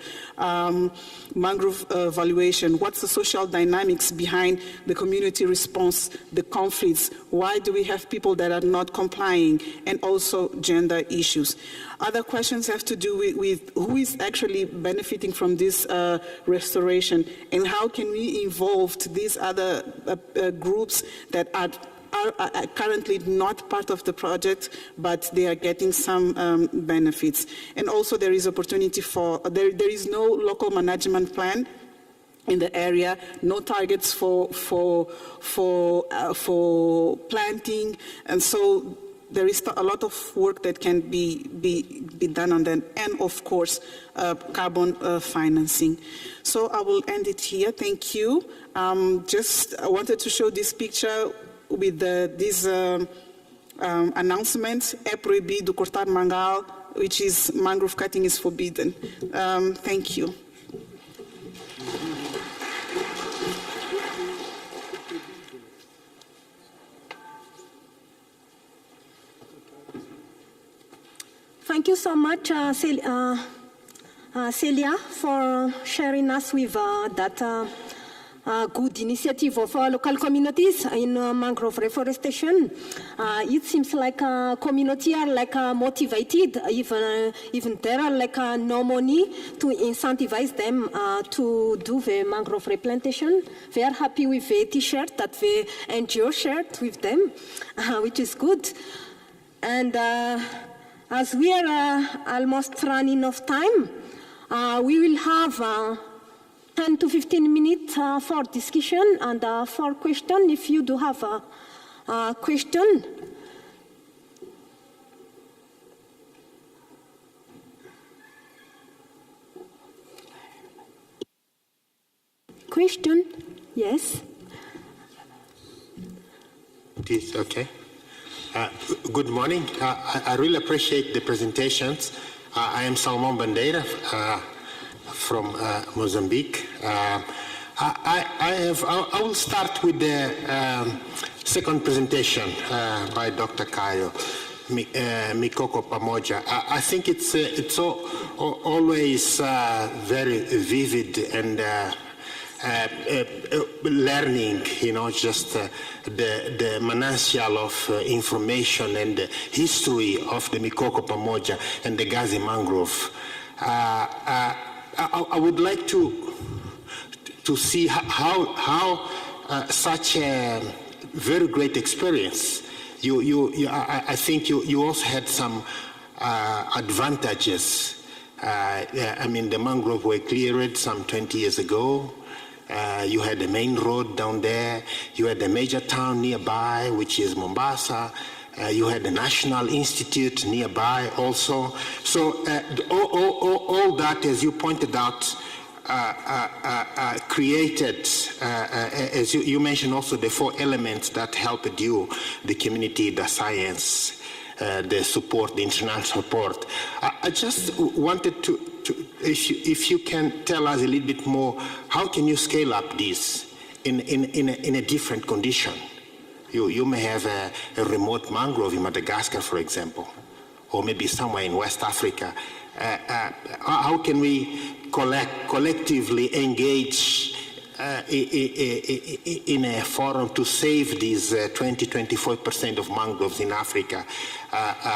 Mangrove valuation, what's the social dynamics behind the community response, the conflicts, why do we have people that are not complying, and also gender issues. Other questions have to do with who is actually benefiting from this restoration, and how can we involve these other groups that are currently not part of the project, but they are getting some benefits. And also there is opportunity for, there is no local management plan in the area, no targets for planting, and so there is a lot of work that can be done on that, and of course, carbon financing. So I will end it here. Thank you. Just I wanted to show this picture with this announcement: é proibido cortar mangal, which is mangrove cutting is forbidden. Thank you. Thank you so much, Celia, for sharing us with that good initiative of local communities in mangrove reforestation. It seems like community are like motivated, even there are like no money to incentivize them to do the mangrove replantation. They are happy with the T-shirt that the NGO shared with them, which is good. And as we are almost running out of time, we will have 10 to 15 minutes for discussion and for question, if you do have a question. Question? Yes. It is okay. Good morning. I really appreciate the presentations. I am Salomon Bandeira from Mozambique. I will start with the second presentation by Dr. Caio, Mikoko Pamoja. I think it's always very vivid and learning, just the manantial of information and the history of the Mikoko Pamoja and the Gazi mangrove. I would like to see how such a very great experience. I think you also had some advantages. I mean, the mangrove were cleared some 20 years ago. You had the main road down there. You had the major town nearby, which is Mombasa. You had the National Institute nearby also. So all that, as you pointed out, created, as you mentioned also, the 4 elements that helped you: the community, the science, the support, the international support. I just wanted to if you can tell us a little bit more, how can you scale up this in a different condition? You may have a remote mangrove in Madagascar, for example, or maybe somewhere in West Africa. How can we collectively engage in a forum to save these 20-24% of mangroves in Africa?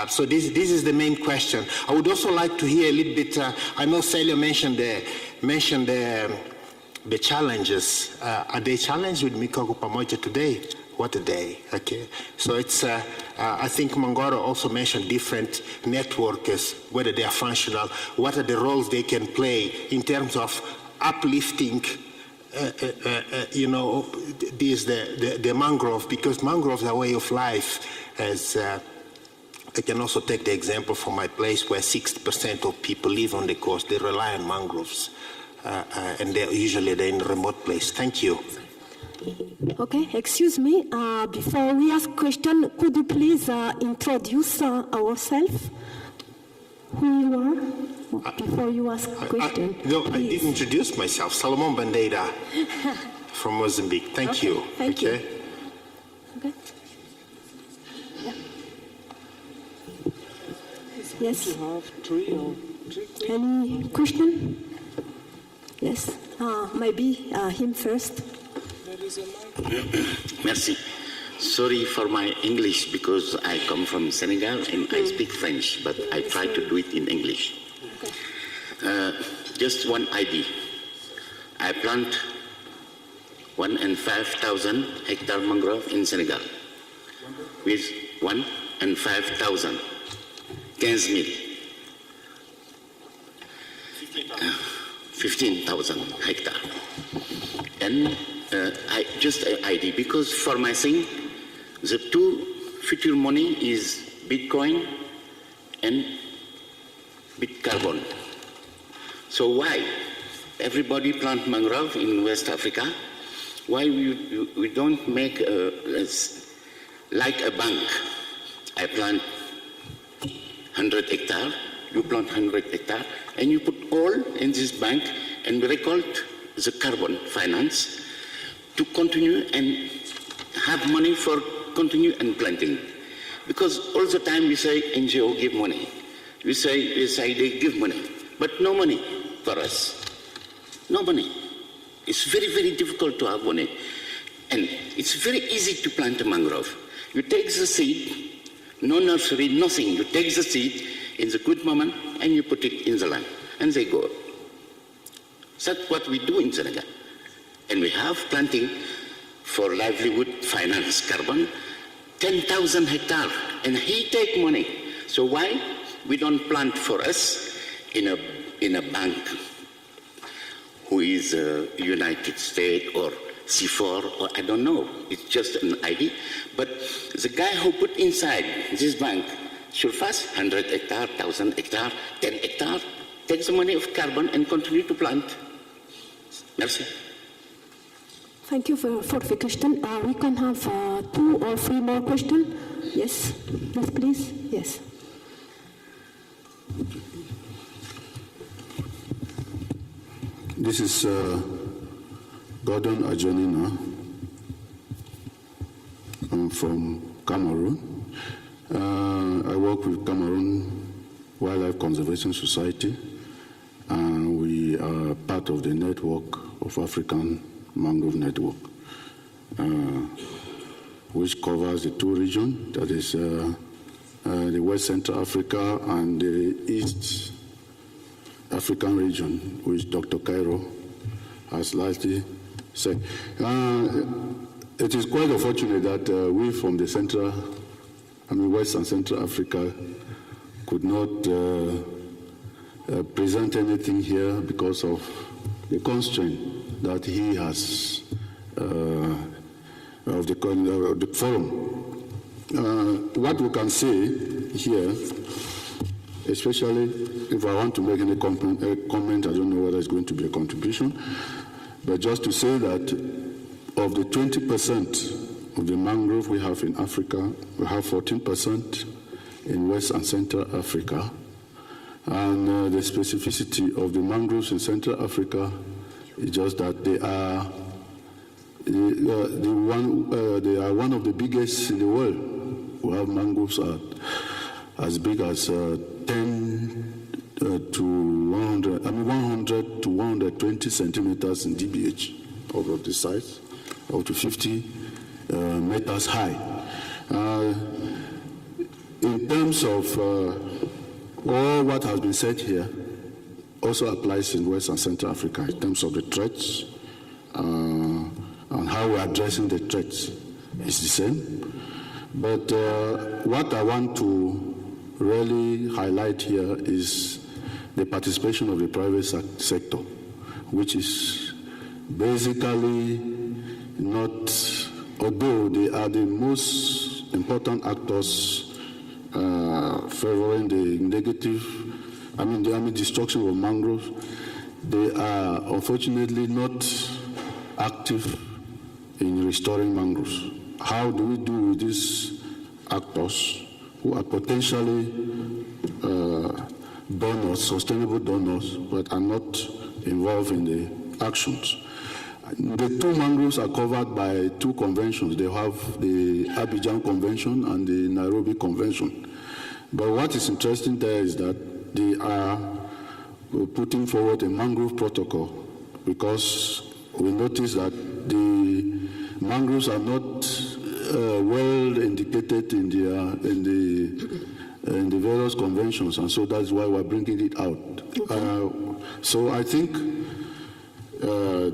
So this is the main question. I would also like to hear a little bit. I know Celia mentioned the challenges. Are they challenged with Mikoko Pamoja today? What a day. Okay. So it's. I think Mangoro also mentioned different networks, whether they are functional. What are the roles they can play in terms of uplifting? The mangrove, because mangroves are a way of life. As I can also take the example from my place, where 60% of people live on the coast. They rely on mangroves, and they're usually in a remote place. Thank you. Okay, excuse me. Before we ask question, could you please introduce ourselves? Who you are? before you ask question. No, I please. didn't introduce myself. Salomon Bandeira from Mozambique. Thank you. Thank you. Okay. Yeah. Yes. You have three. Any question? Yes. Maybe him first. Merci. Sorry for my English because I come from Senegal and I speak French, but I try to do it in English. Okay. Just one idea. I plant 1 and 5,000 hectare mangrove in Senegal with 1 and 5,000, 15,000. 15,000 hectare. And I just an idea because for my thing, the two future money is Bitcoin and Bitcarbon. So why everybody plant mangrove in West Africa? Why we don't make like a bank? I plant 100 hectare, you plant 100 hectare, and you put all in this bank and record the carbon finance to continue and have money for continue and planting. Because all the time we say NGO give money. We say they give money, but no money for us. No money. It's very, very difficult to have money. And it's very easy to plant a mangrove. You take the seed, no nursery, nothing. You take the seed in the good moment and you put it in the land and they go. That's what we do in Senegal. And we have planting for livelihood finance carbon, 10,000 hectare, and he take money. So why we don't plant for us in a bank who is United States or C4 or I don't know. It's just an idea. But the guy who put inside this bank should first 100 hectare, 1,000 hectare, 10 hectare, take the money of carbon and continue to plant. Merci. Thank you for the question. We can have 2 or 3 more questions. Yes. Yes, please. Yes. This is Gordon Ajonina. I'm from Cameroon. I work with Cameroon Wildlife Conservation Society, and we are part of the network of African Mangrove Network, which covers the 2 regions, that is the West Central Africa and the East African region, which Dr. Cairo has largely said. It is quite unfortunate that we from the West and Central Africa could not present anything here because of the constraint that he has of the forum. What we can say here, especially if I want to make any comment, I don't know whether it's going to be a contribution, but just to say that of the 20% of the mangrove we have in Africa, we have 14% in West and Central Africa. And the specificity of the mangroves in Central Africa is just that they are one of the biggest in the world. We have mangroves as big as 100 to 120 centimeters in DBH of the size, up to 50 meters high. In terms of all what has been said here, also applies in West and Central Africa in terms of the threats and how we're addressing the threats is the same. But what I want to really highlight here is the participation of the private sector, which is basically not, although they are the most important actors favoring the destruction of mangroves, they are unfortunately not active in restoring mangroves. How do we do with these actors who are potentially donors, sustainable donors, but are not involved in the actions. The two mangroves are covered by two conventions. They have the Abidjan Convention and the Nairobi Convention. But what is interesting there is that they are putting forward a mangrove protocol, because we notice that the mangroves are not well indicated in the various conventions, and so that's why we're bringing it out. Okay. So I think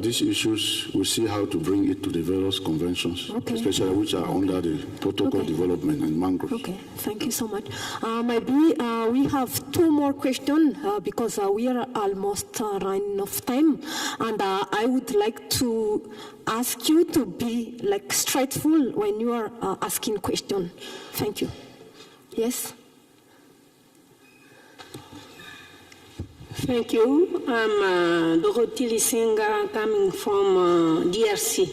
these issues, we'll see how to bring it to the various conventions, okay, especially which are under the protocol development and mangroves. Okay, thank you so much. Maybe we have two more questions because we are almost running out of time, and I would like to ask you to be like straightforward when you are asking questions. Thank you. Yes. Thank you. I'm Dorothy Lisenga, coming from DRC.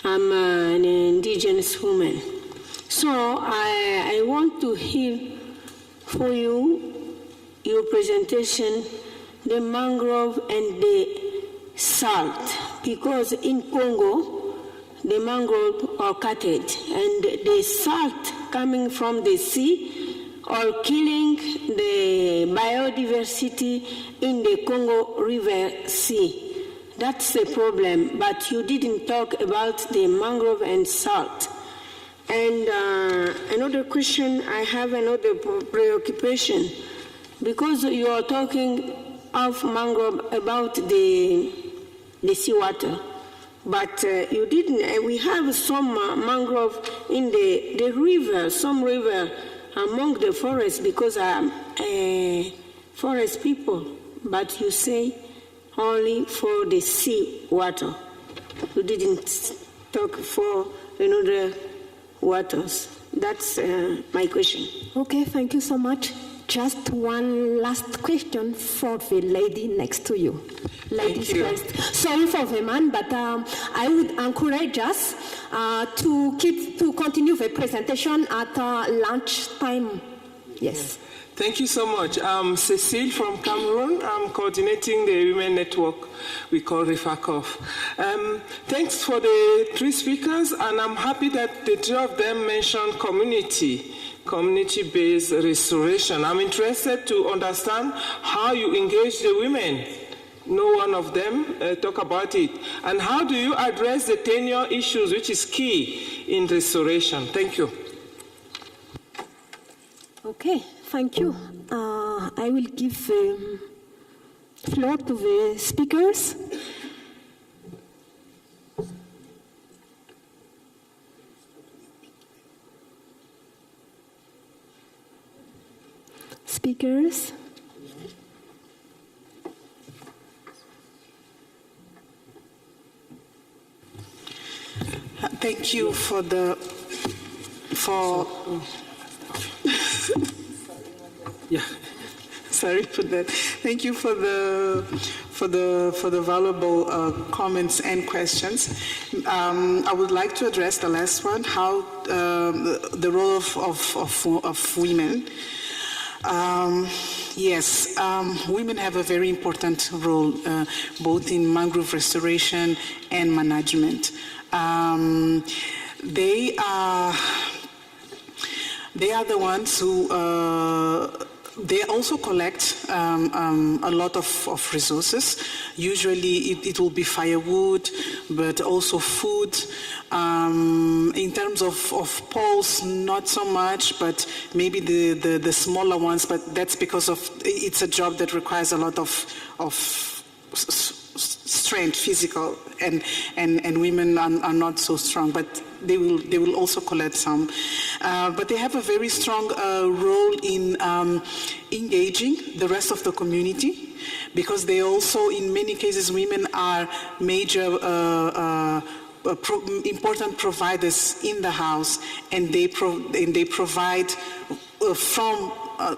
I'm an indigenous woman. So I want to hear for you, your presentation, the mangrove and the salt, because in Congo, the mangrove are cutted, and the salt coming from the sea are killing the biodiversity in the Congo River Sea. That's the problem, but you didn't talk about the mangrove and salt. And another question, I have another preoccupation, because you are talking of mangrove about the seawater, but you didn't, we have some mangrove in the river, some river, among the forest, because I'm a forest people, but you say only for the sea water. You didn't talk for another waters. That's my question. Okay, thank you so much. Just one last question for the lady next to you. Ladies first. Sorry for the man, but I would encourage us to continue the presentation at lunchtime. Yes. Thank you so much. I'm Cecile from Cameroon. I'm coordinating the women network we call RIFACOF. Thanks for the three speakers, and I'm happy that the three of them mentioned community-based restoration. I'm interested to understand how you engage the women. No one of them talk about it. And how do you address the tenure issues, which is key in restoration? Thank you. Okay, thank you. I will give the floor to the speakers. Speakers. Thank you for yeah. Sorry for that. Thank you for the valuable comments and questions. I would like to address the last one, how the role of women. Yes, women have a very important role, both in mangrove restoration and management. They are the ones who they also collect a lot of resources. Usually it will be firewood, but also food. In terms of poles, not so much, but maybe the smaller ones, but that's because of it's a job that requires a lot of strength, physical, and women are not so strong, but they will also collect some. But they have a very strong role in engaging the rest of the community, because they also, in many cases, women are major important providers in the house, and they provide from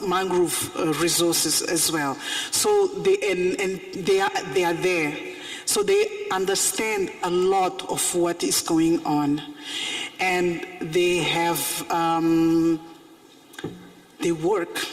mangrove resources as well. So they are there. So they understand a lot of what is going on, and they have they work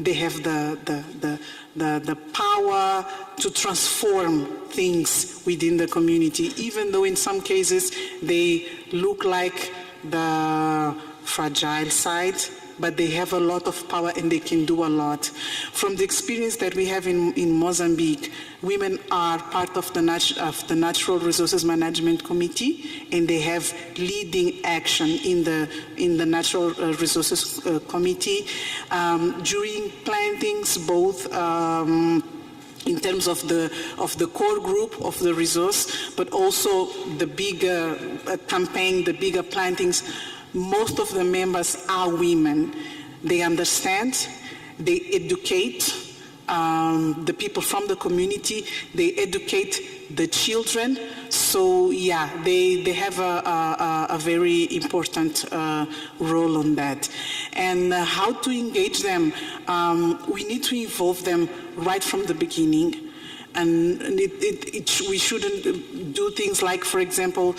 they have the power to transform things within the community, even though in some cases they look like the fragile side, but they have a lot of power and they can do a lot. From the experience that we have in Mozambique, women are part of the Natural Resources Management Committee, and they have leading action in the Natural Resources Committee during plantings, both in terms of the core group of the resource, but also the bigger campaign, the bigger plantings. Most of the members are women. They understand, they educate the people from the community, they educate the children. So yeah, they have a very important role on that. And how to engage them? We need to involve them right from the beginning. And we shouldn't do things like, for example,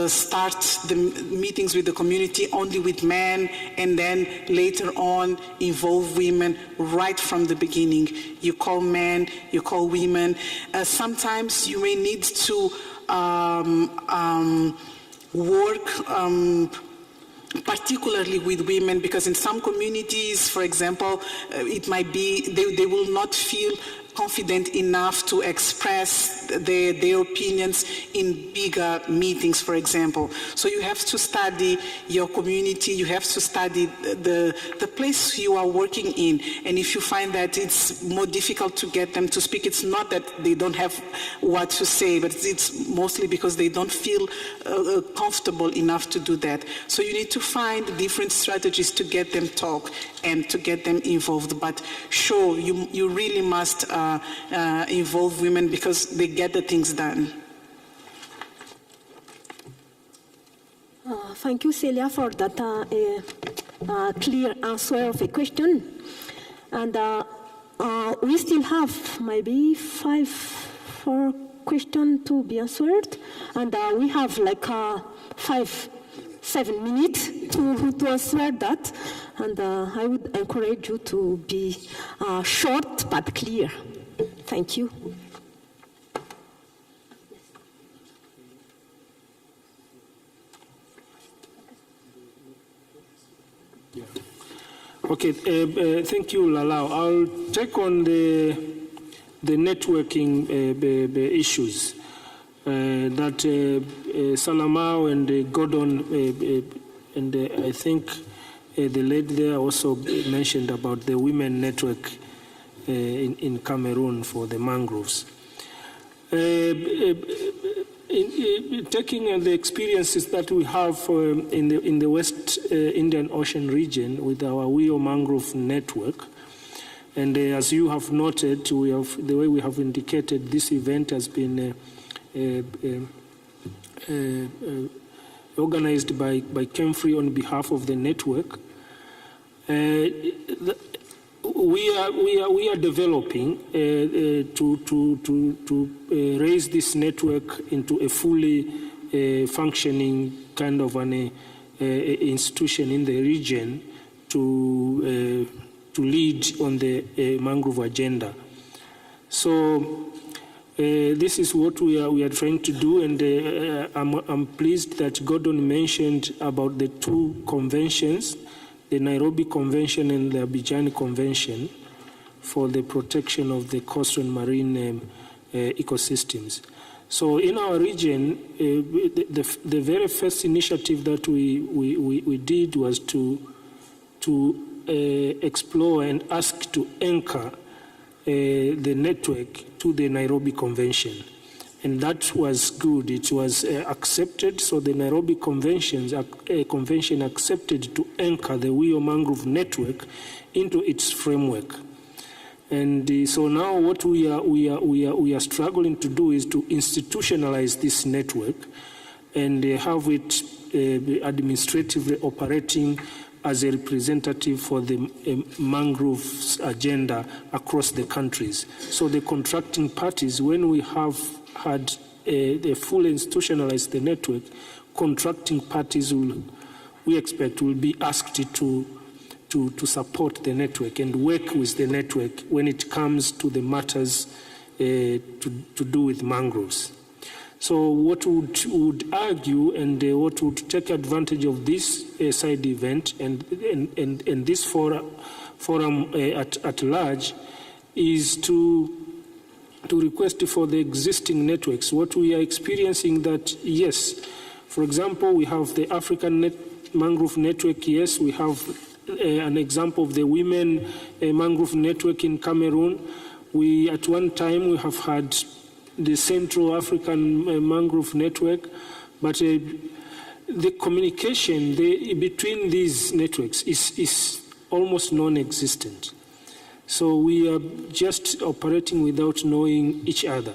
start the meetings with the community only with men, and then later on involve women right from the beginning. You call men, you call women. Sometimes you may need to work particularly with women, because in some communities, for example, it might be they will not feel confident enough to express their opinions in bigger meetings, for example. So you have to study your community, you have to study the place you are working in. And if you find that it's more difficult to get them to speak, it's not that they don't have what to say, but it's mostly because they don't feel comfortable enough to do that. So you need to find different strategies to get them talk and to get them involved. But sure, you really must involve women because they get the things done. Thank you, Celia, for that clear answer of a question. And we still have maybe 4 questions to be answered, and we have like 5-7 minutes to answer that. And I would encourage you to be short but clear. Thank you. Yeah. Okay, thank you, Lalau. I'll take on the networking issues that Salamao and Gordon and I think the lady there also mentioned about the women network in Cameroon for the mangroves. Taking the experiences that we have in the West Indian Ocean region with our WIO mangrove network, and as you have noted, the way we have indicated, this event has been organized by Kemfree on behalf of the network. We are developing to raise this network into a fully functioning kind of an institution in the region to lead on the mangrove agenda. So this is what we are trying to do, and I'm pleased that Gordon mentioned about the 2 conventions, the Nairobi Convention and the Abidjan Convention for the protection of the coastal and marine ecosystems. So in our region, the very first initiative that we did was to explore and ask to anchor the network to the Nairobi Convention. And that was good. It was accepted. So the Nairobi Convention accepted to anchor the WIO Mangrove Network into its framework. And so now what we are struggling to do is to institutionalize this network and have it administratively operating as a representative for the mangroves agenda across the countries. So the contracting parties, when we have had a fully institutionalized the network, contracting parties we expect will be asked to to support the network and work with the network when it comes to the matters to do with mangroves. So what would argue and what would take advantage of this side event and this forum at large is to request for the existing networks. What we are experiencing that, yes, for example, we have the African Mangrove Network, yes, we have an example of the Women Mangrove Network in Cameroon. We, at one time, we have had the Central African Mangrove Network, but the communication between these networks is almost non-existent. So we are just operating without knowing each other.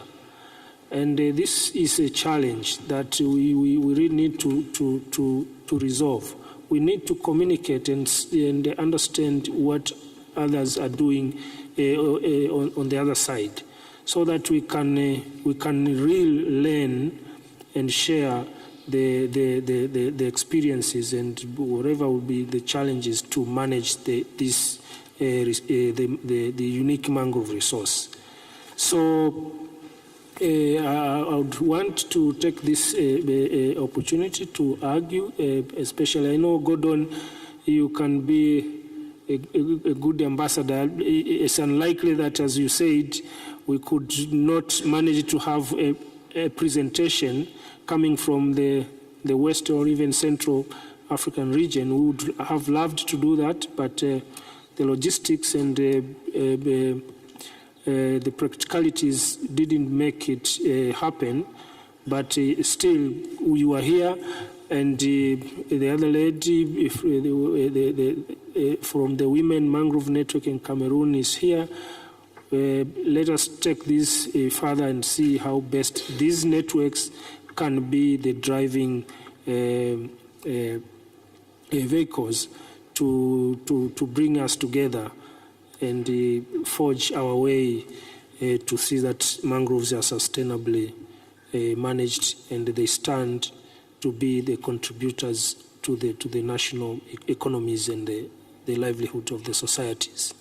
And this is a challenge that we really need to resolve. We need to communicate and understand what others are doing on the other side, so that we can really learn and share the experiences and whatever will be the challenges to manage the unique mangrove resource. So I would want to take this opportunity to argue, especially I know, Gordon, you can be a good ambassador. It's unlikely that, as you said, we could not manage to have a presentation coming from the West or even Central African region. We would have loved to do that, but the logistics and the practicalities didn't make it happen. But still, we were here, and the other lady from the Women Mangrove Network in Cameroon is here. Let us take this further and see how best these networks can be the driving vehicles to bring us together and forge our way to see that mangroves are sustainably managed and they stand to be the contributors to the national economies and the livelihood of the societies.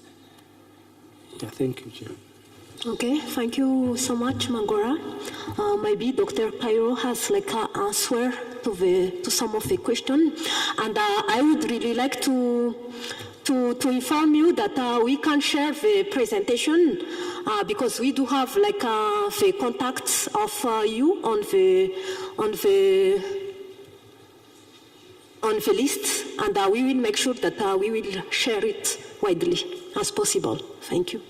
Yeah, thank you, Chair. Okay, thank you so much, Mangora. Maybe Dr. Cairo has like an answer to some of the question, and I would really like to inform you that we can share the presentation because we do have like the contacts of you on the list, and we will make sure that we will share it widely as possible. Thank you.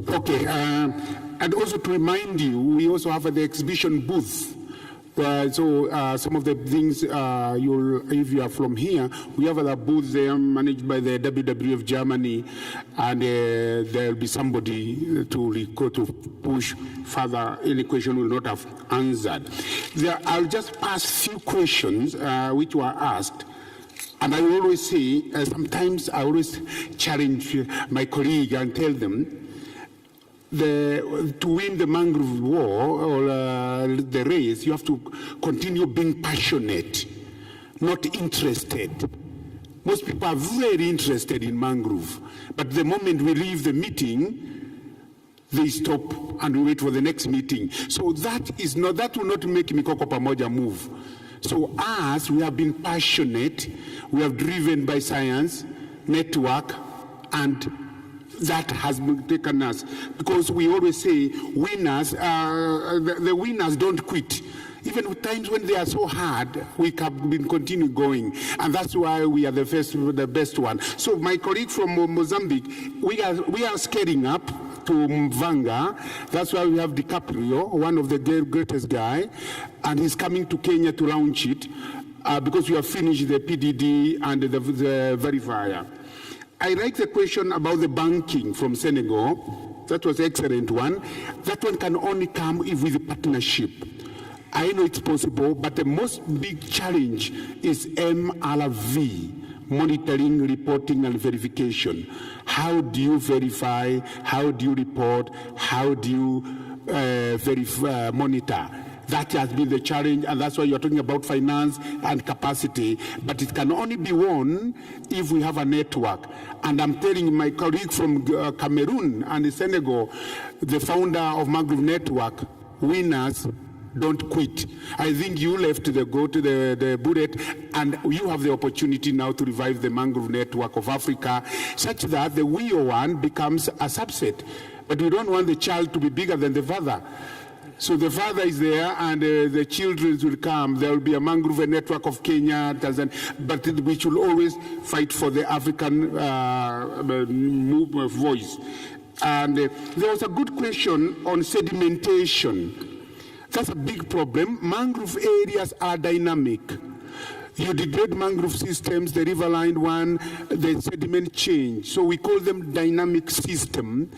Okay, and also to remind you, we also have the exhibition booth. So some of the things, if you are from here, we have a booth there managed by the WWF Germany, and there will be somebody to push further any question we will not have answered. I'll just pass few questions which were asked. And I always say, sometimes I always challenge my colleague and tell them, to win the mangrove war or the race, you have to continue being passionate, not interested. Most people are very interested in mangrove, but the moment we leave the meeting, they stop and we wait for the next meeting. So that will not make Mikoko Pamoja move. So us, we have been passionate, we have driven by science, network, and that has taken us, because we always say winners, the winners don't quit. Even at times when they are so hard, we can continue going, and that's why we are the best one. So my colleague from Mozambique, we are scaling up to Mvanga. That's why we have DiCaprio, one of the greatest guy, and he's coming to Kenya to launch it because we have finished the PDD and the verifier. I like the question about the banking from Senegal. That was an excellent one. That one can only come with a partnership. I know it's possible, but the most big challenge is MRV, monitoring, reporting, and verification. How do you verify? How do you report? How do you monitor? That has been the challenge, and that's why you're talking about finance and capacity. But it can only be won if we have a network. And I'm telling my colleague from Cameroon and Senegal, the founder of Mangrove Network, winners don't quit. I think you left to go to the bullet, and you have the opportunity now to revive the Mangrove Network of Africa, such that the WIO one becomes a subset. But we don't want the child to be bigger than the father. So the father is there, and the children will come. There will be a Mangrove network of Kenya, Tanzania, but we should always fight for the African voice. And there was a good question on sedimentation. That's a big problem. Mangrove areas are dynamic. You degrade mangrove systems, the riverine one, the sediment change. So we call them dynamic system,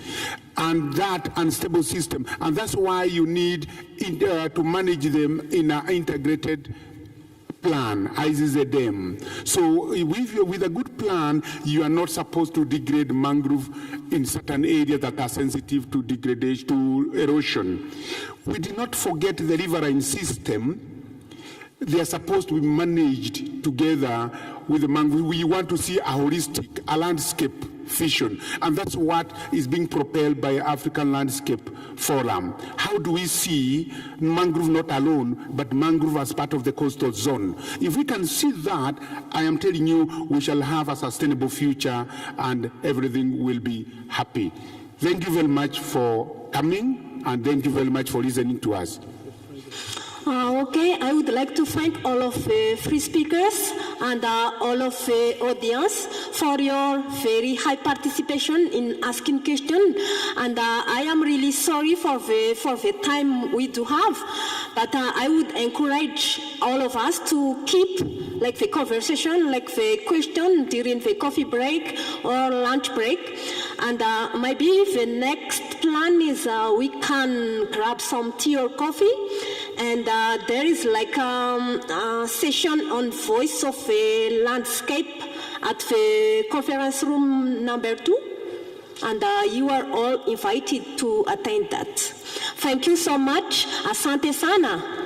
and that unstable system. And that's why you need to manage them in an integrated plan, IZZM. So with a good plan, you are not supposed to degrade mangrove in certain areas that are sensitive to degradation, to erosion. We did not forget the riverine system. They are supposed to be managed together with the mangrove. We want to see a holistic, a landscape vision, and that's what is being propelled by African Landscape Forum. How do we see mangrove not alone, but mangrove as part of the coastal zone? If we can see that, I am telling you, we shall have a sustainable future and everything will be happy. Thank you very much for coming, and thank you very much for listening to us. Okay, I would like to thank all of the free speakers and all of the audience for your very high participation in asking questions. And I am really sorry for the time we do have, but I would encourage all of us to keep like the conversation, like the question during the coffee break or lunch break. And maybe the next plan is we can grab some tea or coffee, and there is like a session on voice of the landscape at the conference room number 2, and you are all invited to attend that. Thank you so much. Asante sana.